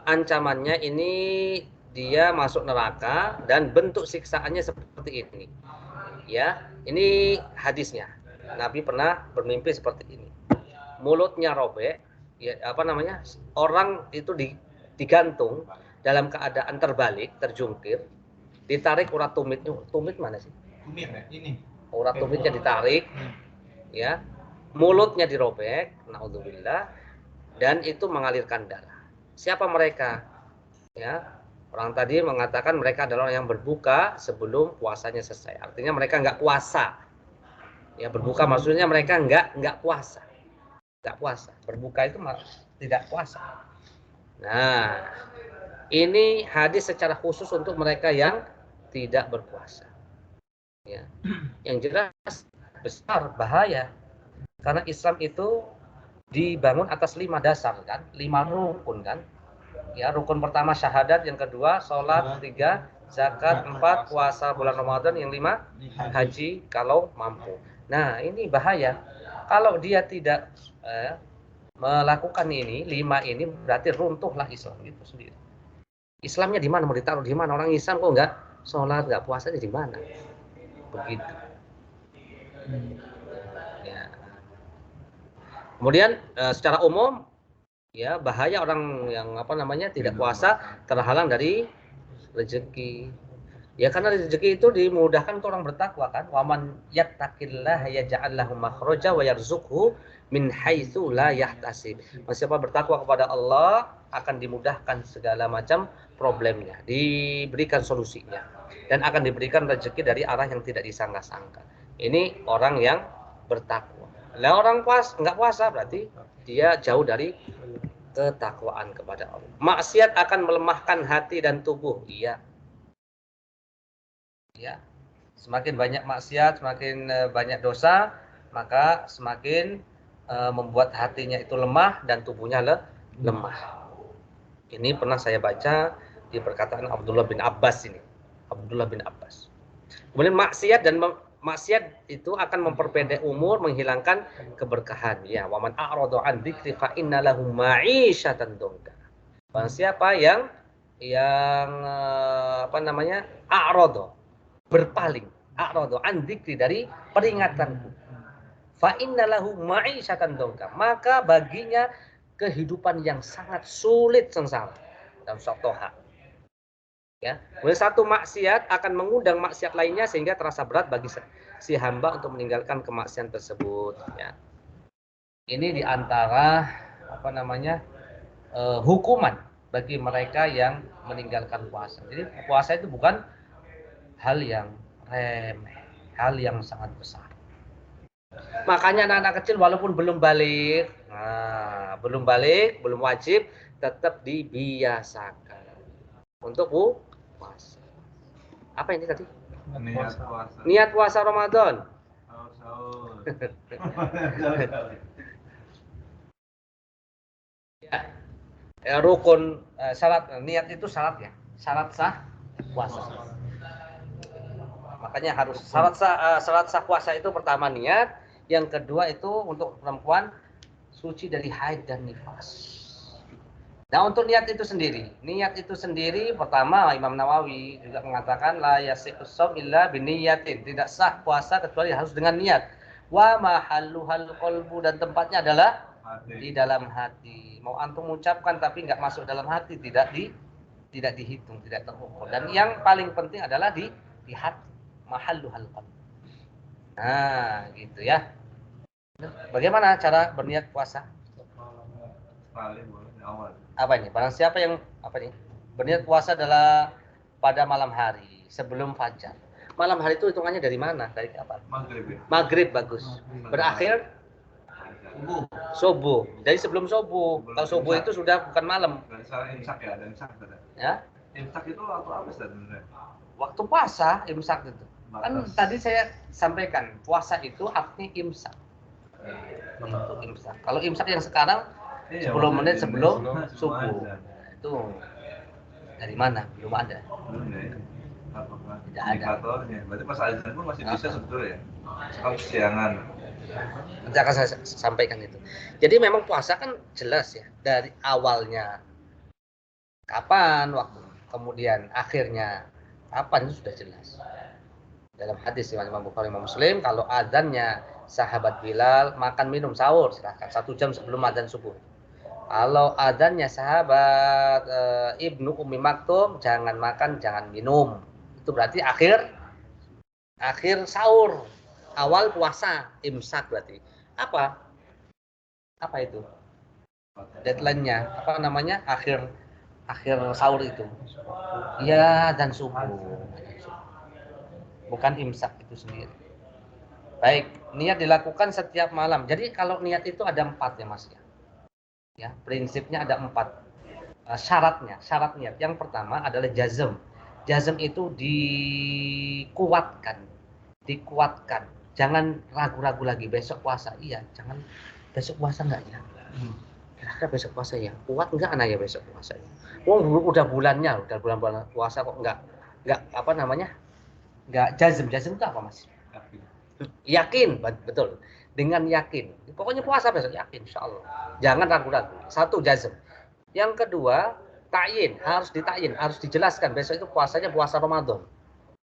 ancamannya ini dia masuk neraka dan bentuk siksaannya seperti ini. Ya, ini hadisnya. Nabi pernah bermimpi seperti ini. Mulutnya robek, ya apa namanya? Orang itu digantung dalam keadaan terbalik, terjungkir, ditarik urat tumitnya. Tumit mana sih? Tumit ini. Urat tumitnya ditarik, ya. Mulutnya dirobek, naudzubillah, dan itu mengalirkan darah. Siapa mereka? Ya, orang tadi mengatakan mereka adalah orang yang berbuka sebelum puasanya selesai. Artinya mereka nggak puasa. Ya, berbuka maksudnya mereka nggak puasa. Nggak puasa. Berbuka itu tidak puasa. Nah, ini hadis secara khusus untuk mereka yang tidak berpuasa. Ya. Yang jelas besar bahaya. Karena Islam itu dibangun atas 5 dasar kan, 5 rukun kan. Ya, rukun pertama syahadat, yang kedua sholat, 3 zakat, 4 puasa bulan Ramadan, yang 5 haji kalau mampu. Nah, ini bahaya. Kalau dia tidak melakukan ini, 5 ini, berarti runtuhlah Islam itu sendiri. Islamnya di mana? Mau ditaruh di mana? Orang Islam kok enggak sholat, enggak puasa, di mana? Begitu. Ya. Kemudian secara umum, ya bahaya orang yang tidak puasa terhalang dari rezeki. Ya karena rezeki itu dimudahkan untuk orang bertakwa kan. Waman yattaqillaha yaj'al lahu makhraja wa yarzuqhu min haitsu la yahtasib. Siapa bertakwa kepada Allah akan dimudahkan segala macam problemnya, diberikan solusinya, dan akan diberikan rezeki dari arah yang tidak disangka-sangka. Ini orang yang bertakwa. Lah orang enggak puasa berarti dia jauh dari ketakwaan kepada Allah. Maksiat akan melemahkan hati dan tubuh. Iya. Ya. Semakin banyak maksiat, semakin banyak dosa, maka semakin membuat hatinya itu lemah dan tubuhnya lemah. Ini pernah saya baca di perkataan Abdullah bin Abbas ini. Abdullah bin Abbas. Kemudian maksiat itu akan memperpendek umur, menghilangkan keberkahan. Ya, wa man a'rada 'an dzikri fa inna lahu ma'isyatan dhanka. Barang siapa yang a'rada, berpaling, a'rada 'an dzikri, dari peringatanku, fa inna lahu ma'isyatan dhanka, maka baginya kehidupan yang sangat sulit sengsara. Dalam surat Toha. Ya, kemudian satu maksiat akan mengundang maksiat lainnya sehingga terasa berat bagi si hamba untuk meninggalkan kemaksiatan tersebut. Ya. Ini diantara hukuman bagi mereka yang meninggalkan puasa. Jadi puasa itu bukan hal yang remeh, hal yang sangat besar. Makanya anak-anak kecil walaupun belum balik, belum wajib, tetap dibiasakan untuk puasa. Apa ini tadi? Niat puasa Ramadan. Ya, rukun syarat niat itu syarat ya, syarat sah puasa. Makanya harus syarat sah puasa itu pertama niat, yang kedua itu untuk perempuan suci dari haid dan nifas. Nah, untuk niat itu sendiri pertama Imam Nawawi juga mengatakan la yasihus shaum illa biniyatin, tidak sah puasa kecuali harus dengan niat. Wa mahalluhal qalbu, dan tempatnya adalah di dalam hati. Mau antum mengucapkan tapi enggak masuk dalam hati, tidak dihitung, tidak terukur. Dan yang paling penting adalah di hati, mahalluhal qalbu. Nah, gitu ya. Bagaimana cara berniat puasa? Apa ini? Barang siapa yang berniat puasa adalah pada malam hari sebelum fajar. Malam hari itu hitungannya dari mana? Dari apa? Maghrib bagus. Berakhir subuh. Dari sebelum subuh. Kalau subuh itu sudah bukan malam. Imsak ya, ada imsak. Ya? Imsak itu waktu apa sebenarnya? Waktu puasa imsak itu. Kan tadi saya sampaikan puasa itu artinya imsak. Itu imsak. Kalau imsak yang sekarang 10 menit sebelum subuh. Itu dari mana? Belum ada. Tidak ada. Berarti pas azan pun masih bisa sebetulnya ya. Kalau kesiangan. Nanti akan saya sampaikan itu. Jadi memang puasa kan jelas ya dari awalnya Kapan waktu? Kemudian akhirnya kapan itu sudah jelas. Dalam hadis Imam Bukhari Imam Muslim, kalau azannya sahabat Bilal, makan minum sahur silahkan 1 jam sebelum azan subuh. Kalau azannya sahabat Ibnu Ummi Maktum, jangan makan, jangan minum. Itu berarti akhir sahur, awal puasa, imsak berarti. Apa itu? Deadline-nya apa namanya? Akhir sahur itu. Ya, dan subuh. Bukan imsak itu sendiri. Baik, niat dilakukan setiap malam. Jadi kalau niat itu ada 4 ya Mas ya. Ya, prinsipnya ada 4. Syarat niat. Yang pertama adalah jazm. Jazm itu dikuatkan. Jangan ragu-ragu lagi besok puasa. Iya, jangan besok puasa enggak ya? Kira-kira besok puasa ya. Kuat enggak anak ya besok puasa ya? Udah bulan puasa kok enggak apa namanya? Enggak jazm itu apa Mas? Yakin, betul. Dengan yakin. Pokoknya puasa besok yakin insyaallah. Jangan ragu-ragu. 1 jazm. Yang kedua, ta'yin, harus ditakyin, harus dijelaskan besok itu puasanya puasa Ramadan.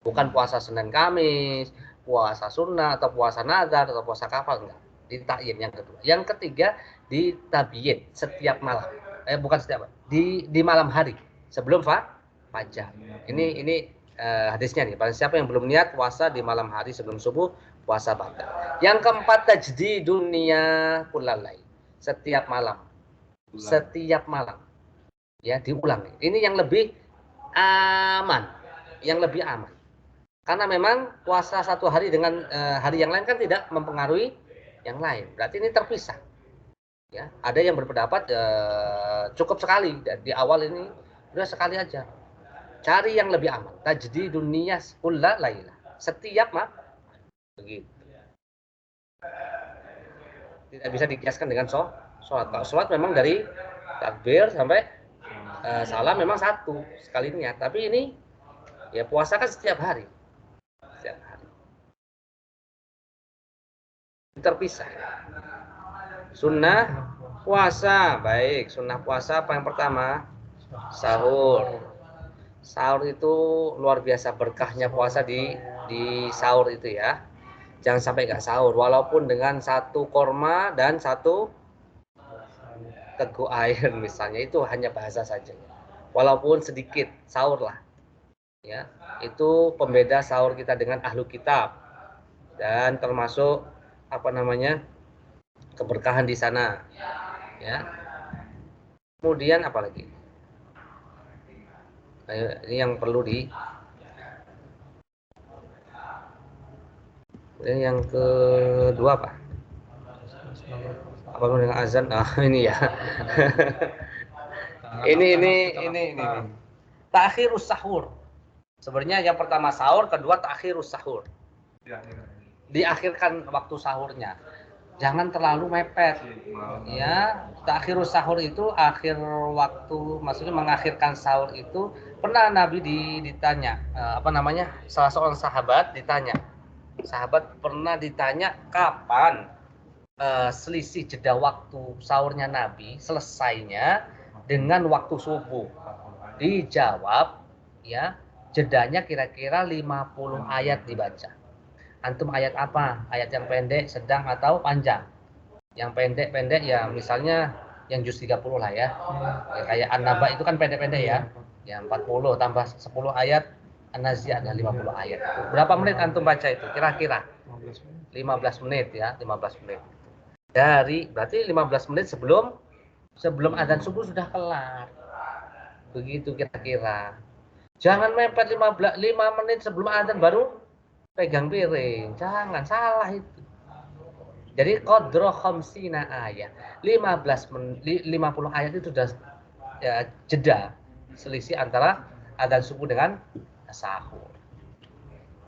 Bukan puasa Senin Kamis, puasa sunnah atau puasa nazar atau puasa kafar enggak. Ditakyin yang kedua. Yang ketiga, ditabiyin setiap malam. Bukan setiap di malam hari sebelum fajar. Ini hadisnya nih. Barang siapa yang belum niat puasa di malam hari sebelum subuh, puasa batal. Yang keempat, tajdidun niyah kullalail. Setiap malam. Ya, diulang. Ini yang lebih aman. Karena memang puasa 1 hari dengan hari yang lain kan tidak mempengaruhi yang lain. Berarti ini terpisah. Ya, ada yang berpendapat cukup sekali di awal ini udah sekali aja. Cari yang lebih aman. Tajdidun niyah kullalail. Setiap begitu. Tidak bisa dikiaskan dengan sholat. Kalau sholat memang dari takbir sampai salam memang 1 sekali niat. Tapi ini ya puasa kan setiap hari. Terpisah. Sunnah puasa, baik. Sunnah puasa apa yang pertama? Sahur. Sahur itu luar biasa berkahnya puasa di sahur itu ya. Jangan sampai nggak sahur, walaupun dengan 1 korma dan 1 teguk air misalnya, itu hanya bahasa saja. Walaupun sedikit, sahur lah. Ya, itu pembeda sahur kita dengan ahlu kitab dan termasuk apa namanya keberkahan di sana. Ya. Kemudian apa lagi? Ini yang perlu Kemudian yang kedua apa? Apa dengan azan? Ini ya. ini. Ta'khirus sahur. Sebenarnya yang pertama sahur, kedua ta'khirus sahur. Diakhirkan waktu sahurnya. Jangan terlalu mepet. Ya, ta'khirus sahur itu akhir waktu, maksudnya mengakhirkan sahur itu. Pernah Nabi ditanya, salah seorang sahabat ditanya. Sahabat pernah ditanya kapan selisih jeda waktu sahurnya Nabi selesainya dengan waktu subuh. Dijawab, ya, jedanya kira-kira 50 ayat dibaca. Antum ayat apa? Ayat yang pendek, sedang atau panjang? Yang pendek ya misalnya yang juz 30 lah ya. Kayak An-Naba itu kan pendek-pendek ya. Ya 40 tambah 10 ayat, An-Nazi'ah ada 50 ayat. Berapa menit antum baca itu? Kira-kira 15 menit ya, 15 menit. Berarti 15 menit sebelum azan subuh sudah kelar. Begitu kira-kira. Jangan mepet 5 menit sebelum azan baru pegang piring. Jangan, salah itu. Jadi qadra khamsina ayat. 50 ayat itu sudah ya, jeda selisih antara azan subuh dengan sahur.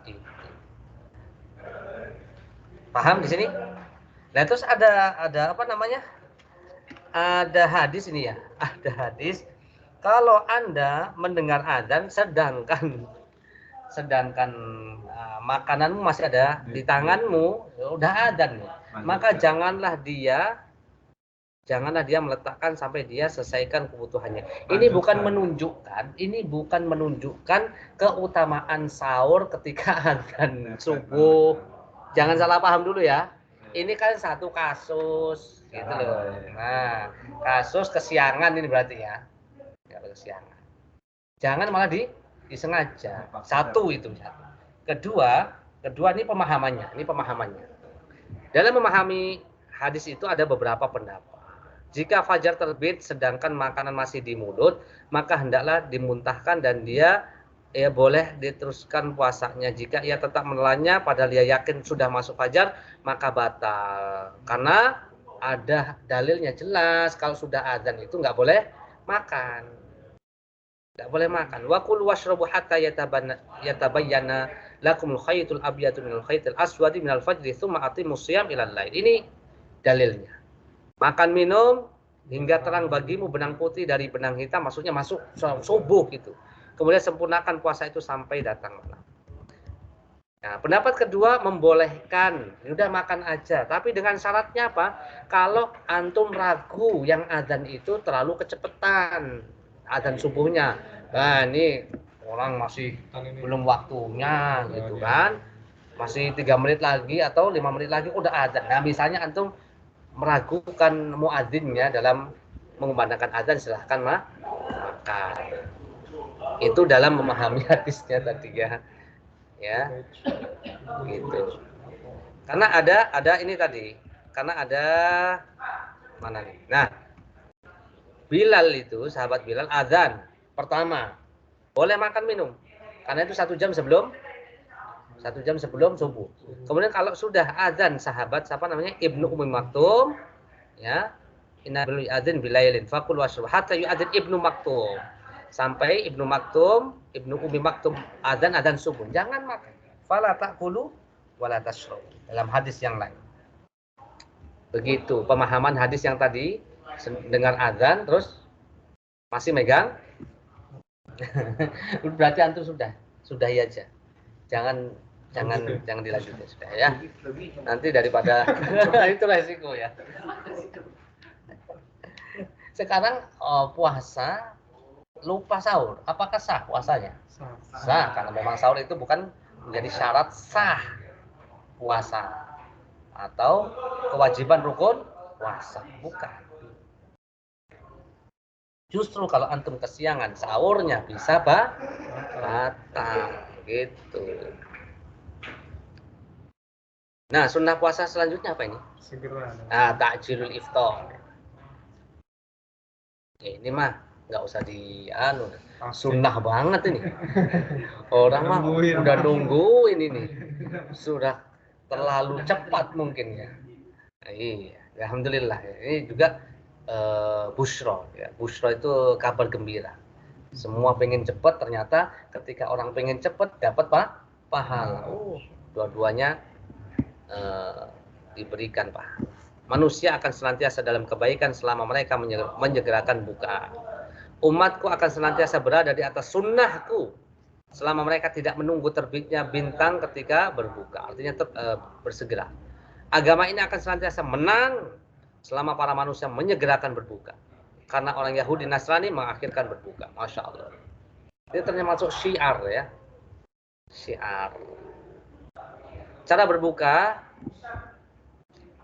Gitu. Paham di sini? Nah, terus ada apa namanya? Ada hadis ini ya. Ada hadis kalau Anda mendengar azan sedangkan makananmu masih ada di tanganmu, udah azan, maka janganlah dia Janganlah dia meletakkan sampai dia selesaikan kebutuhannya. Ini bukan menunjukkan keutamaan sahur ketika azan subuh. Jangan salah paham dulu ya. Ini kan satu kasus gitu loh. Nah, kasus kesiangan ini berarti ya. Kalau kesiangan. Jangan malah disengaja. Satu itu. Kedua ini pemahamannya. Dalam memahami hadis itu ada beberapa pendapat. Jika fajar terbit sedangkan makanan masih di mulut, maka hendaklah dimuntahkan dan dia boleh diteruskan puasanya. Jika ia tetap menelannya padahal dia yakin sudah masuk fajar, maka batal. Karena ada dalilnya jelas kalau sudah azan itu nggak boleh makan. Tidak boleh makan. Wa kulu washrabu hatta yatabayyana lakumul khaytul abyadu minal khaytil aswadi minal fajri tsumma atimmus shiyam ilal lail. Ini dalilnya. Makan minum hingga terang bagimu benang putih dari benang hitam, maksudnya masuk subuh gitu. Kemudian sempurnakan puasa itu sampai datang malam. Nah, pendapat kedua membolehkan, udah makan aja, tapi dengan syaratnya apa? Kalau antum ragu yang azan itu terlalu kecepatan. Azan subuhnya, nah ini orang masih belum waktunya gitu kan, masih 3 menit lagi atau 5 menit lagi udah azan. Nah misalnya antum meragukan muadzinnya dalam mengumandangkan azan, silahkan makan. Itu dalam memahami hadisnya tadi ya gitu. Karena ada ini tadi, karena ada mana nih? Nah, Bilal itu, sahabat Bilal, azan pertama boleh makan minum karena itu 1 jam sebelum subuh. Kemudian kalau sudah azan sahabat siapa namanya Ibnu Ummi Maktum ya, inna bil adzin bilailin faqul washrab hatta yu'adzin Ibnu Maktum, sampai Ibnu Ummi Maktum azan subuh jangan makan. Fala ta'kulu wala tashrab, dalam hadis yang lain. Begitu pemahaman hadis yang tadi. Dengar azan terus masih megang berarti antum sudahi aja, jangan dilanjutkan sudah ya, nanti daripada itu resiko ya. Sekarang puasa lupa sahur, apakah sah puasanya? Sah, karena memang sahur itu bukan menjadi syarat sah puasa atau kewajiban rukun puasa, bukan. Justru kalau antum kesiangan sahurnya bisa batal gitu. Nah, sunnah puasa selanjutnya apa ini? Nah, takjilul iftar. Ini mah nggak usah sunnah banget ini. Orang mah udah nungguin ini. Sudah terlalu cepat mungkin ya. Iya, alhamdulillah. Ini juga busyra ya. Busyra itu kabar gembira. Semua pengen cepat, ternyata ketika orang pengen cepat dapat pahala. Dua-duanya diberikan pahala. Manusia akan senantiasa dalam kebaikan selama mereka menyegerakan buka. Umatku akan senantiasa berada di atas sunnahku selama mereka tidak menunggu terbitnya bintang ketika berbuka. Artinya bersegera. Agama ini akan senantiasa menang selama para manusia menyegerakan berbuka. Karena orang Yahudi Nasrani mengakhirkan berbuka. Masya Allah. Ini termasuk syiar ya. Syiar. Cara berbuka,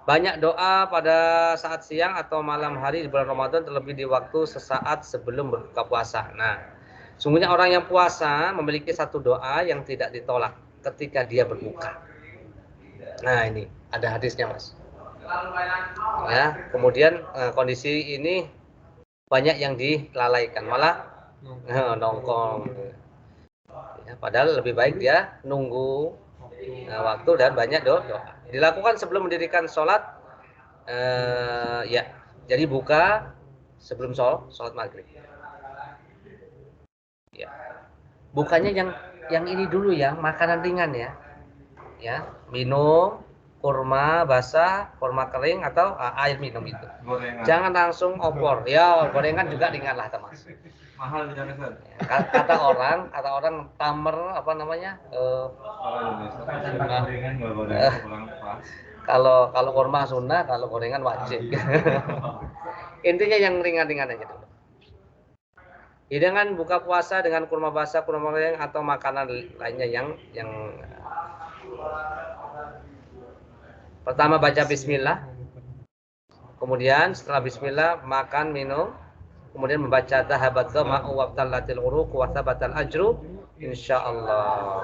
banyak doa pada saat siang atau malam hari di bulan Ramadan, terlebih di waktu sesaat sebelum berbuka puasa. Nah, sungguhnya orang yang puasa memiliki satu doa yang tidak ditolak ketika dia berbuka. Nah ini, ada hadisnya Mas. Ya, kemudian kondisi ini banyak yang dilalaikan, malah nongkrong. Ya, padahal lebih baik dia nunggu waktu dan banyak doa. Dilakukan sebelum mendirikan sholat, ya. Jadi buka sebelum sholat maghrib. Ya. Bukanya yang ini dulu ya, makanan ringan ya. Ya, minum kurma basah, kurma kering atau air minum itu. Gorengan. Jangan langsung opor. Ya, gorengan juga ringan lah termasuk. Mahal ya, kata orang tamer apa namanya? Kalau kurma sunnah, kalau gorengan wajib. Intinya yang ringan-ringan aja dulu. Hidangan buka puasa dengan kurma basah, kurma kering atau makanan lainnya yang pertama baca bismillah. Kemudian setelah bismillah makan, minum, kemudian membaca dhahabat dhama'u wabtallatil uruq wa thabatal ajru insyaallah.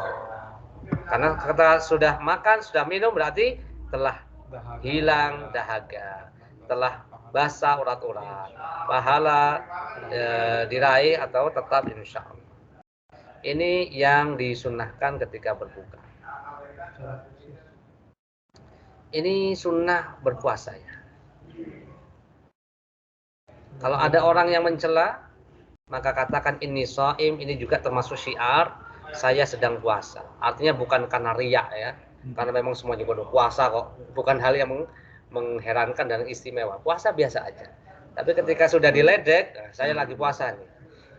Karena kita sudah makan, sudah minum berarti telah hilang dahaga, telah basah urat-urat, pahala diraih atau tetap insyaallah. Ini yang disunnahkan ketika berbuka. Ini sunnah berpuasa ya. Kalau ada orang yang mencela, maka katakan ini shaim, ini juga termasuk syiar saya sedang puasa. Artinya bukan karena riya ya, karena memang semuanya puasa kok, bukan hal yang mengherankan dan istimewa. Puasa biasa aja. Tapi ketika sudah diledek, saya lagi puasa nih.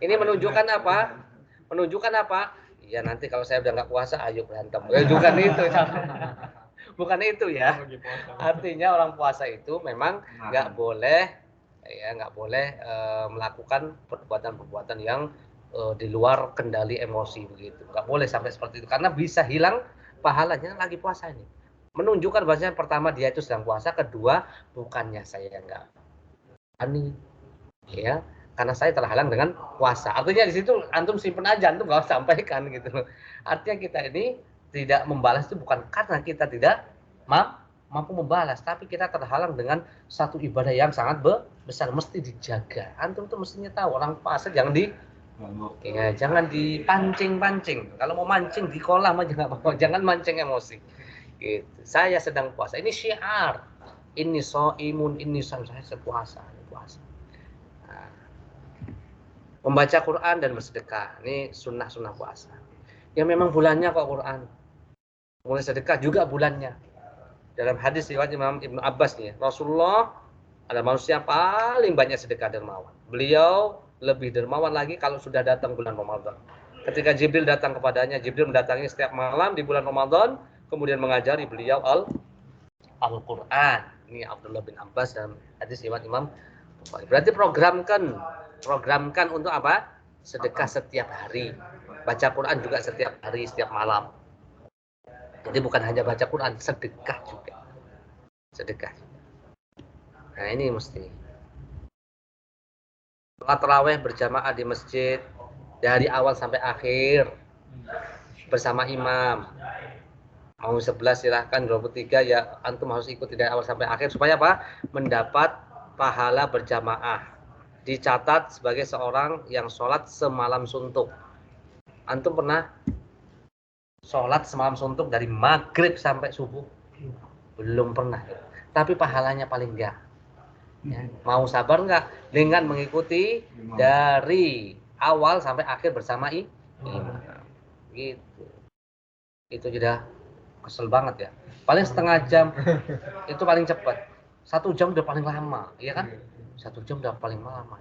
Ini menunjukkan apa? Menunjukkan apa? Ya nanti kalau saya udah nggak puasa, ayo berantem. Bukan itu. Bukan itu ya. Artinya orang puasa itu memang nggak boleh melakukan perbuatan-perbuatan yang di luar kendali emosi begitu. Nggak boleh sampai seperti itu karena bisa hilang pahalanya lagi puasa ini. Menunjukkan bahwasanya pertama dia itu sedang puasa, kedua bukannya saya nggak ani ya, karena saya terhalang dengan puasa. Artinya di situ antum simpen aja, antum nggak usah sampaikan gitu loh. Artinya kita ini tidak membalas itu bukan karena kita tidak mampu membalas, tapi kita terhalang dengan satu ibadah yang sangat besar, mesti dijaga. Antum tuh mestinya tahu orang puasa jangan jangan dipancing-pancing. Kalau mau mancing di kolam aja nggak apa-apa, jangan mancing emosi. Gitu. Saya sedang puasa. Ini syiar. Ini shaimun, ini saya puasa. Nah, membaca Quran dan bersedekah. Ini sunnah-sunnah puasa. Ya memang bulannya kok Quran. Mulai sedekah juga bulannya. Dalam hadis riwayat Imam Ibnu Abbas nih, Rasulullah adalah manusia paling banyak sedekah dermawan. Beliau lebih dermawan lagi kalau sudah datang bulan Ramadan. Ketika Jibril datang kepadanya, Jibril mendatangi setiap malam di bulan Ramadan, kemudian mengajari beliau Al-Quran. Ini Abdullah bin Abbas dalam hadis riwayat Imam Bukhari. Berarti programkan untuk apa? Sedekah setiap hari. Baca Quran juga setiap hari, setiap malam. Jadi bukan hanya baca Quran, sedekah juga. Sedekah. Nah ini mesti. Sholat tarawih berjamaah di masjid dari awal sampai akhir bersama imam. Mau 11 silahkan, 23 ya antum harus ikuti dari awal sampai akhir supaya apa? Mendapat pahala berjamaah. Dicatat sebagai seorang yang sholat semalam suntuk. Antum pernah sholat semalam suntuk dari maghrib sampai subuh? Belum pernah. Tapi pahalanya paling enggak. Ya. Mau sabar enggak? Dengan mengikuti dari awal sampai akhir bersama imam. Gitu. Itu sudah kesel banget ya. Paling setengah jam itu paling cepat. 1 jam udah paling lama, iya kan? 1 jam udah paling lama.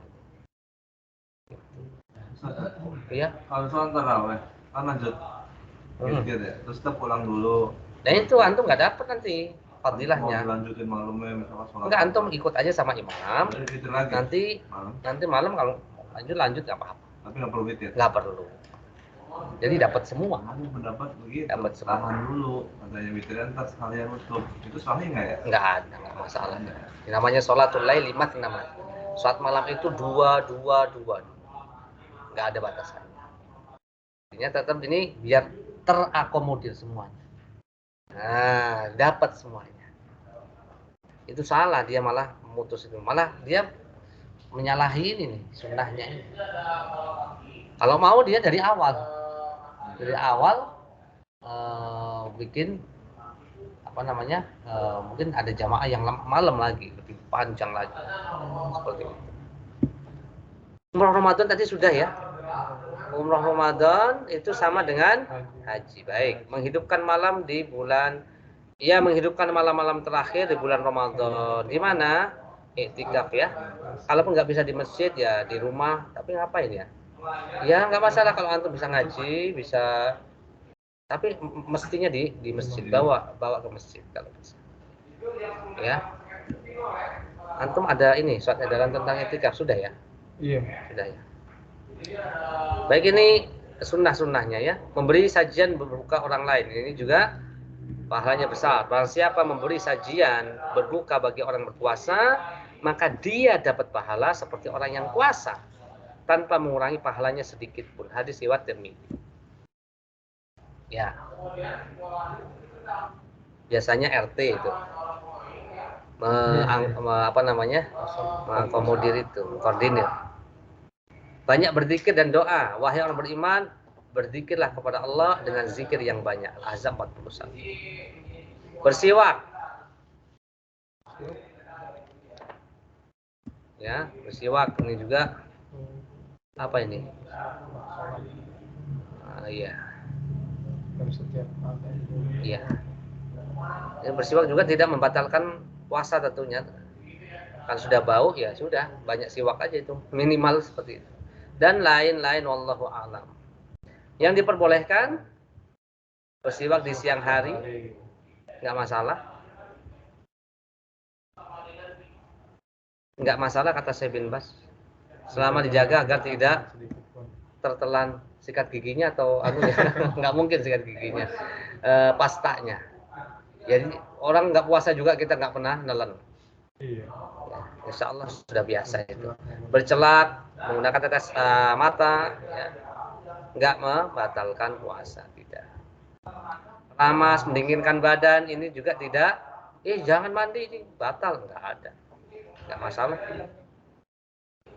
Iya. Kalau sholat tarawih kan lanjut gitu ya. Terus kita pulang dulu. Nah itu antum nggak dapet nanti fadilahnya. Mau lanjutin malamnya misalkan sholat. Enggak, antum ikut aja sama imam. Nanti malam kalau lanjut nggak apa-apa. Tapi nggak perlu witir. Nggak perlu. Jadi dapat semua. Aku pendapat begitu. Dapat semua. Tahan dulu, katanya witirnya ntar sekalian nutup. Itu sahih nggak ya? Nggak ada, nggak masalah. Namanya sholatul lail 5 namanya. Saat malam itu 2. Nggak ada batasan. Artinya tetap ini biar terakomodir semuanya. Nah, dapat semuanya. Itu salah, dia malah memutus itu. Malah dia menyalahi ini nih, sunnahnya ini. Kalau mau dia dari awal. Dari awal bikin apa namanya? Mungkin ada jamaah yang malam lagi, lebih panjang lagi. Seperti itu. Umrah Ramadan tadi sudah ya. Umrah Ramadan itu sama dengan haji. Baik, menghidupkan malam di bulan, ya menghidupkan malam-malam terakhir di bulan Ramadan. Di mana? Iktikaf ya. Kalaupun nggak bisa di masjid ya di rumah. Tapi ngapain ya? Ya nggak masalah kalau antum bisa ngaji, bisa. Tapi mestinya di masjid, bawa ke masjid kalau bisa. Ya. Antum ada ini surat edaran tentang etikaf sudah ya? Iya. Sudah ya. Baik, ini sunnah-sunnahnya ya. Memberi sajian berbuka orang lain. Ini juga pahalanya besar. Barang siapa memberi sajian berbuka bagi orang berpuasa, maka dia dapat pahala seperti orang yang puasa tanpa mengurangi pahalanya sedikit pun. Hadis riwayat Tirmidzi. Ya. Biasanya RT itu mengakomodir itu, koordinir. Banyak berzikir dan doa. Wahai orang beriman, berzikirlah kepada Allah dengan zikir yang banyak. Al-Ahzab 41. Bersiwak. Ya, bersiwak ini juga apa ini? Iya. Iya. Yang bersiwak juga tidak membatalkan puasa tentunya. Kan sudah bau ya sudah, banyak siwak aja itu, minimal seperti itu. Dan lain-lain wallahu a'lam. Yang diperbolehkan bersiwak di siang hari enggak masalah. Enggak masalah kata Syekh bin Bas. Selama dijaga agar tidak tertelan sikat giginya atau enggak mungkin sikat giginya. Pastanya. Jadi orang nggak puasa juga kita nggak pernah nelen. Iya. Insya Allah sudah biasa itu. Bercelak, menggunakan tetes mata, ya. Nggak membatalkan puasa, tidak. Ramas, mendinginkan badan, ini juga tidak. Jangan mandi ini, batal, nggak ada, nggak masalah.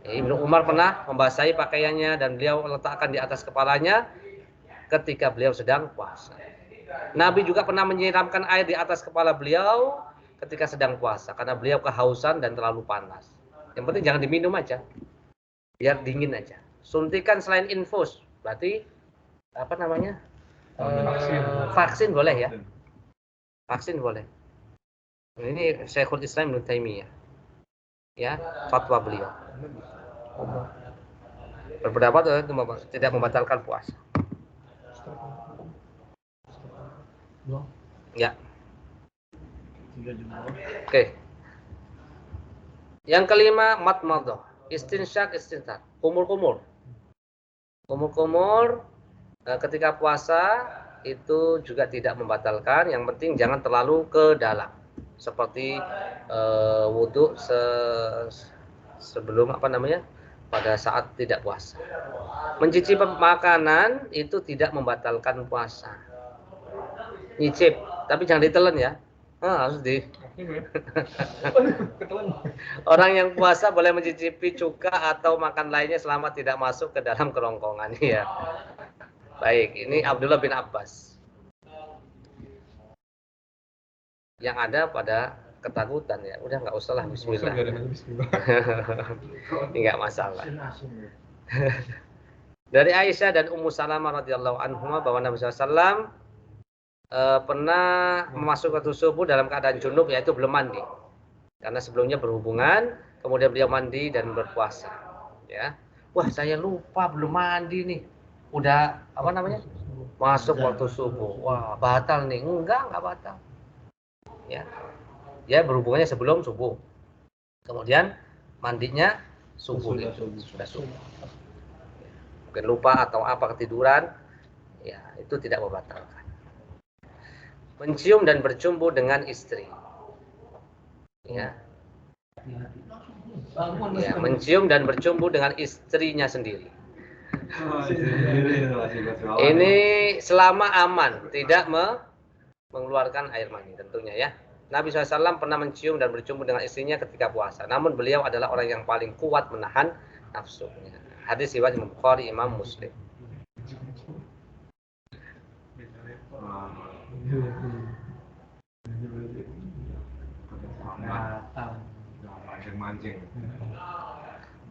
Ibnu Umar pernah membasahi pakaiannya dan beliau letakkan di atas kepalanya ketika beliau sedang puasa. Nabi juga pernah menyiramkan air di atas kepala beliau ketika sedang puasa karena beliau kehausan dan terlalu panas. Yang penting jangan diminum aja, biar dingin aja. Suntikan selain infus, berarti apa namanya? Vaksin boleh ya? Vaksin boleh. Ini Syekhul Islam Ibnu Taimiyah, ya, fatwa beliau. Berpendapat tidak membatalkan puasa. Ya. Oke. Yang kelima, matmadah, istinsyak, istinsar, kumur-kumur. Kumur-kumur ketika puasa itu juga tidak membatalkan. Yang penting jangan terlalu ke dalam. Seperti wudhu sebelum pada saat tidak puasa. Mencicipi makanan itu tidak membatalkan puasa. Nyicip, tapi jangan ditelan ya. Harus di. Orang yang puasa boleh mencicipi cuka atau makan lainnya selama tidak masuk ke dalam kerongkongan ya. Baik, ini Abdullah bin Abbas. Yang ada pada ketakutan ya. Udah nggak usah lah bismillah. Ini nggak masalah. Dari Aisyah dan Ummu Salamah radhiyallahu anhuma bahwa Nabi SAW pernah memasukkan subuh dalam keadaan junub, yaitu belum mandi. Karena sebelumnya berhubungan, kemudian beliau mandi dan berpuasa. Ya, wah saya lupa belum mandi nih. Udah masuk waktu subuh. Wah batal nih. Enggak batal. Ya, dia berhubungannya sebelum subuh. Kemudian mandinya subuh. Sudah subuh. Mungkin lupa atau apa ketiduran. Ya, itu tidak membatalkan. Mencium dan bercumbu dengan istri. Ya. Ya, mencium dan bercumbu dengan istrinya sendiri. Ini selama aman, tidak mengeluarkan air mani tentunya ya. Nabi SAW pernah mencium dan bercumbu dengan istrinya ketika puasa. Namun beliau adalah orang yang paling kuat menahan nafsunya. Hadis riwayat Imam Bukhari, Imam Muslim.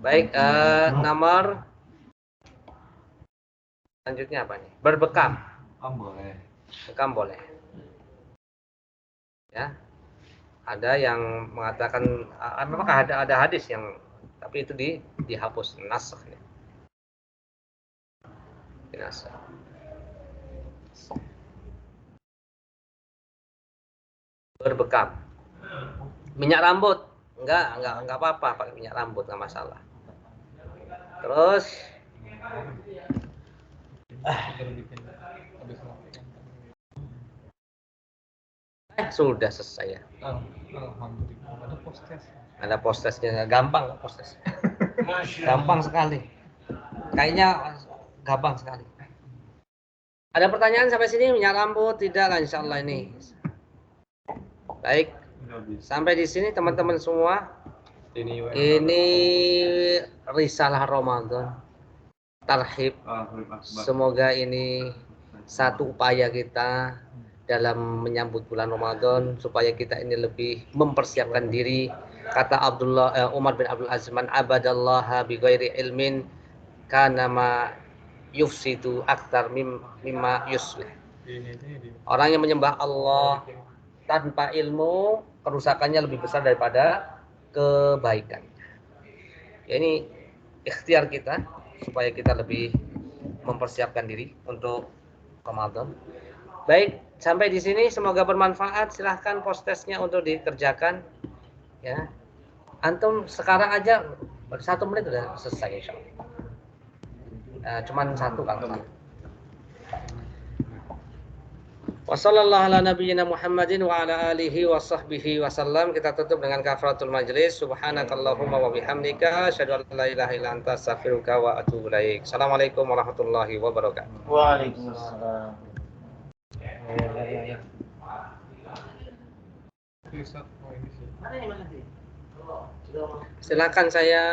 Baik, nomor selanjutnya apa nih? Berbekam. Boleh. Bekam boleh. Ya. Ada yang mengatakan memang ada hadis yang tapi itu dihapus nasakh ya. Nasakh. Berbekam. Minyak rambut Enggak apa-apa pakai minyak rambut, enggak masalah. Terus sudah selesai ya. Ada postesnya, gampang kok postes. Gampang sekali. Kayaknya gampang sekali. Ada pertanyaan sampai sini? Minyak rambut tidak lah, insya Allah ini. Baik. Sampai di sini teman-teman semua. Ini risalah Ramadan. Tarhib. Semoga ini satu upaya kita dalam menyambut bulan Ramadan supaya kita ini lebih mempersiapkan diri. Kata Umar bin Abdul Aziz, man abadallaha bi ghairi ilmin kana ma yufsidu aktar mimma yuslih. Orang yang menyembah Allah tanpa ilmu, kerusakannya lebih besar daripada kebaikan. Ya, ini ikhtiar kita supaya kita lebih mempersiapkan diri untuk Ramadan. Baik, sampai di sini semoga bermanfaat. Silahkan postesnya untuk dikerjakan. Ya, antum sekarang aja 1 menit udah selesai insyaallah. Cuman 1 kalau. Wassallallahu ala nabiyyina Muhammadin wa ala alihi wa sahbihi wasallam. Kita tutup dengan kafaratul majlis. Subhanakallahumma wa bihamdika asyhadu an la ilaha illa anta astaghfiruka wa atubu ilaik. Assalamualaikum warahmatullahi wabarakatuh. Waalaikumsalam. Silakan saya